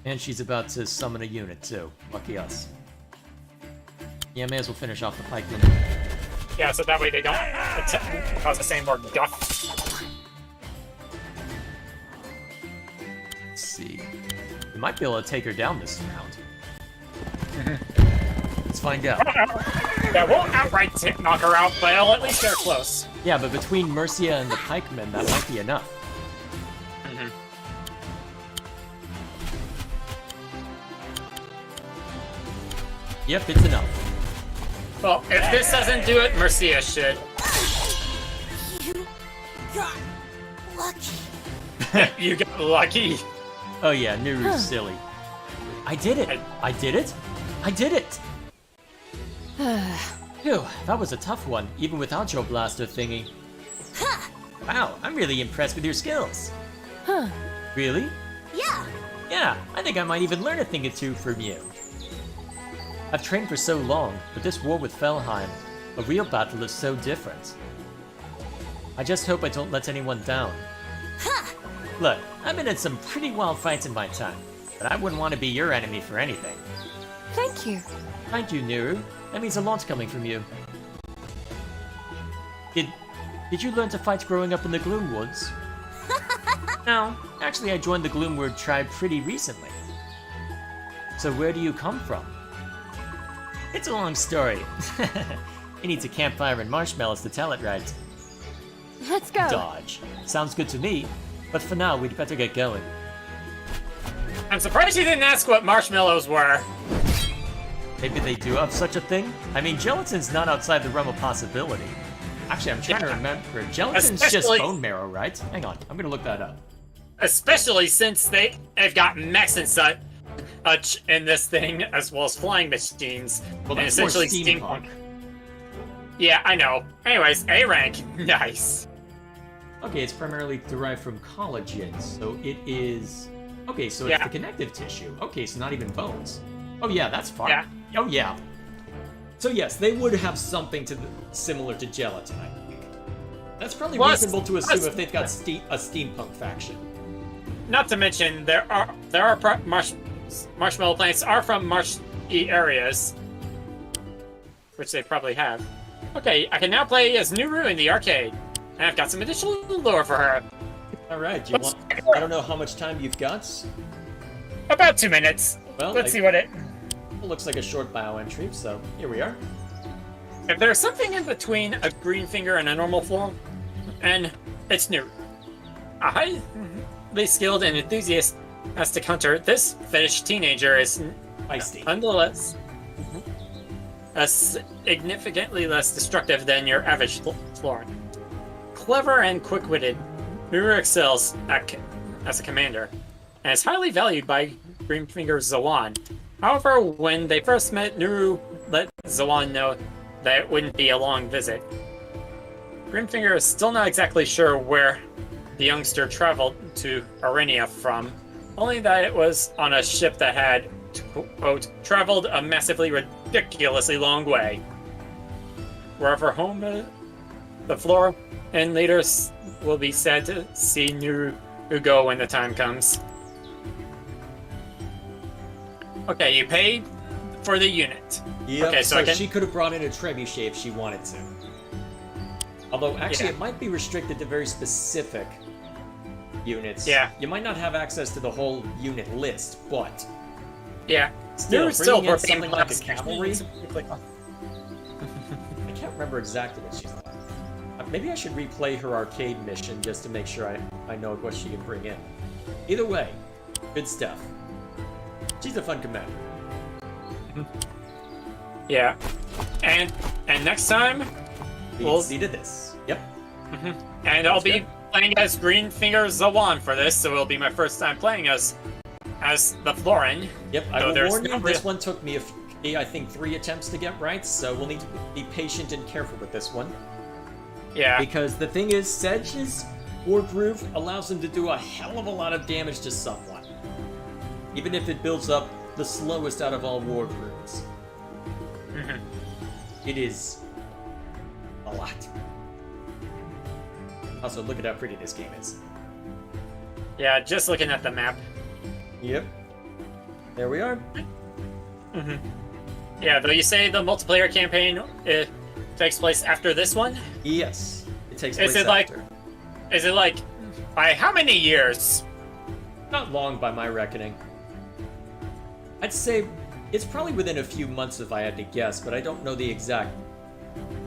And she's about to summon a unit too. Lucky us. Yeah, may as well finish off the pikemen. Yeah, so that way they don't cause the same more guff. Let's see. We might be able to take her down this round. Let's find out. That won't outright knock her out, but it'll at least get her close. Yeah, but between Mercia and the pikemen, that might be enough. Yep, it's enough. Well, if this doesn't do it, Mercia should. You got lucky. You got lucky. Oh yeah, Nuru's silly. I did it! I did it! I did it! Phew, that was a tough one, even without your blaster thingy. Wow, I'm really impressed with your skills. Huh. Really? Yeah. Yeah, I think I might even learn a thing or two from you. I've trained for so long, but this war with Felheim, a real battle is so different. I just hope I don't let anyone down. Look, I've been in some pretty wild fights in my time, but I wouldn't want to be your enemy for anything. Thank you. Thank you, Nuru. That means a lot coming from you. Did you learn to fight growing up in the Gloomwoods? No, actually I joined the Gloomwood tribe pretty recently. So where do you come from? It's a long story. He needs a campfire and marshmallows to tell it right. Let's go. Dodge. Sounds good to me, but for now we'd better get going. I'm surprised you didn't ask what marshmallows were. Maybe they do have such a thing? I mean, gelatin's not outside the realm of possibility. Actually, I'm trying to remember. Gelatin's just Especially- bone marrow, right? Hang on, I'm gonna look that up. Especially since they've got mechs and such in this thing, as well as flying machines. Well, and that's more essentially steampunk. Yeah, I know. Anyways, A rank. Nice. Okay, it's primarily derived from collagen, so it is... Okay, so it's Yeah. the connective tissue. Okay, so not even bones. Oh yeah, that's fine. Yeah. Oh yeah. So yes, they would have something similar to gelatin, I think. That's probably Plus- reasonable to assume plus- if they've got a steampunk faction. Not to mention, there are marshmallow plants are from marshy areas, which they probably have. Okay, I can now play as Nuru in the arcade, and I've got some additional lore for her. All right, do you want? I don't know how much time you've got. About 2 minutes. Well, Let's see what it. It looks like a short bio entry, so here we are. If there's something in between a green finger and a normal form, and it's Nuru. A highly skilled and enthusiast as to counter, this Finnish teenager is Feisty. nonetheless significantly less destructive than your average Florin. Clever and quick-witted, Nuru excels as a commander, and is highly valued by Greenfinger Zawan, However, when they first met, Nuru let Zawan know that it wouldn't be a long visit. Grimfinger is still not exactly sure where the youngster traveled to Arenia from, only that it was on a ship that had, quote, traveled a massively, ridiculously long way. Wherever home, the floor and leaders will be sad to see Nuru go when the time comes. Okay, you paid for the unit. Yep, Okay, so I can... she could have brought in a trebuchet if she wanted to. Although, actually, Yeah. it might be restricted to very specific units. Yeah. You might not have access to the whole unit list, but... Yeah. Still, Nuru's still bringing in working something like a class. cavalry? I can't remember exactly what she's like. Maybe I should replay her arcade mission just to make sure I know what she can bring in. Either way, good stuff. She's a fun commander. Yeah. And next time, We'll see to this. Yep. and I'll be good. playing as Greenfinger Zawan for this, so it'll be my first time playing as the Florin. Yep, I So will there's warn you, no this real- one took me, I think, 3 attempts to get right, so we'll need to be patient and careful with this one. Yeah. Because the thing is, Sedge's Wargroove allows him to do a hell of a lot of damage to someone. Even if it builds up the slowest out of all Wargrooves. It is a lot. Also, look at how pretty this game is. Yeah, just looking at the map. Yep. There we are. Yeah, though you say the multiplayer campaign takes place after this one? Yes. It takes place Is it like... after. Is it like... By how many years? Not long by my reckoning. I'd say it's probably within a few months if I had to guess, but I don't know the exact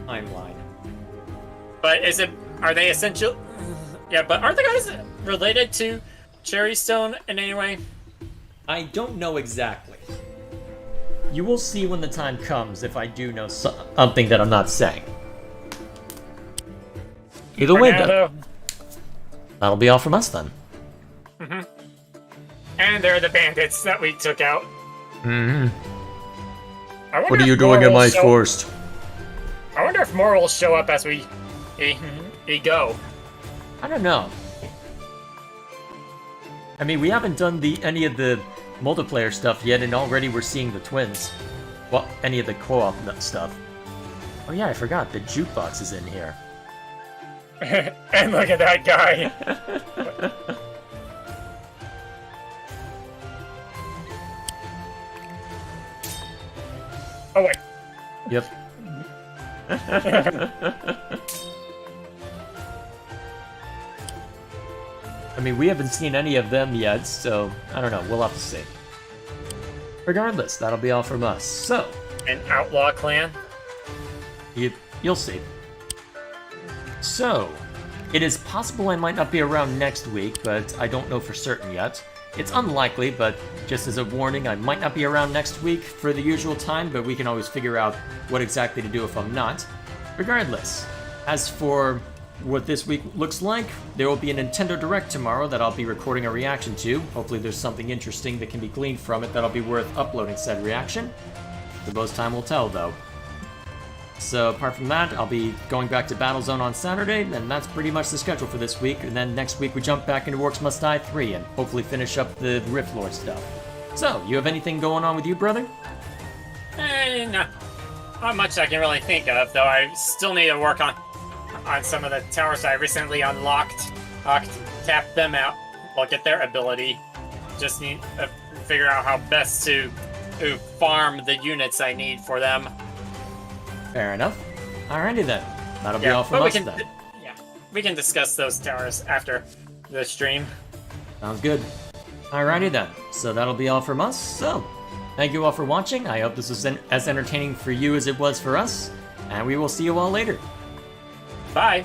timeline. But is it... Are they essential... Yeah, but aren't the guys related to Cherrystone in any way? I don't know exactly. You will see when the time comes if I do know something that I'm not saying. Either For way, now, though, that'll be all from us then. and they're the bandits that we took out. What are you doing in my forest? I wonder if more will show up as we go. I don't know. I mean, we haven't done any of the multiplayer stuff yet, and already we're seeing the twins. Well, any of the co-op stuff. Oh yeah, I forgot, the jukebox is in here. And look at that guy. Oh wait. Yep. I mean, we haven't seen any of them yet, so I don't know, we'll have to see. Regardless, that'll be all from us. So, An outlaw clan. you'll see. So, it is possible I might not be around next week, but I don't know for certain yet. It's unlikely, but just as a warning, I might not be around next week for the usual time, but we can always figure out what exactly to do if I'm not. Regardless, as for what this week looks like, there will be a Nintendo Direct tomorrow that I'll be recording a reaction to. Hopefully there's something interesting that can be gleaned from it that'll be worth uploading said reaction. The most time will tell, though. So apart from that, I'll be going back to Battlezone on Saturday, and that's pretty much the schedule for this week. And then next week we jump back into Orcs Must Die 3 and hopefully finish up the Rift Lord stuff. So, you have anything going on with you, brother? Not much I can really think of, though I still need to work on some of the towers I recently unlocked. Tap them out. I'll get their ability. Just need to figure out how best to farm the units I need for them. Fair enough. Alrighty then. That'll be all from but us then. We can discuss those towers after the stream. Sounds good. Alrighty then. So that'll be all from us. So, thank you all for watching. I hope this was as entertaining for you as it was for us. And we will see you all later. Bye.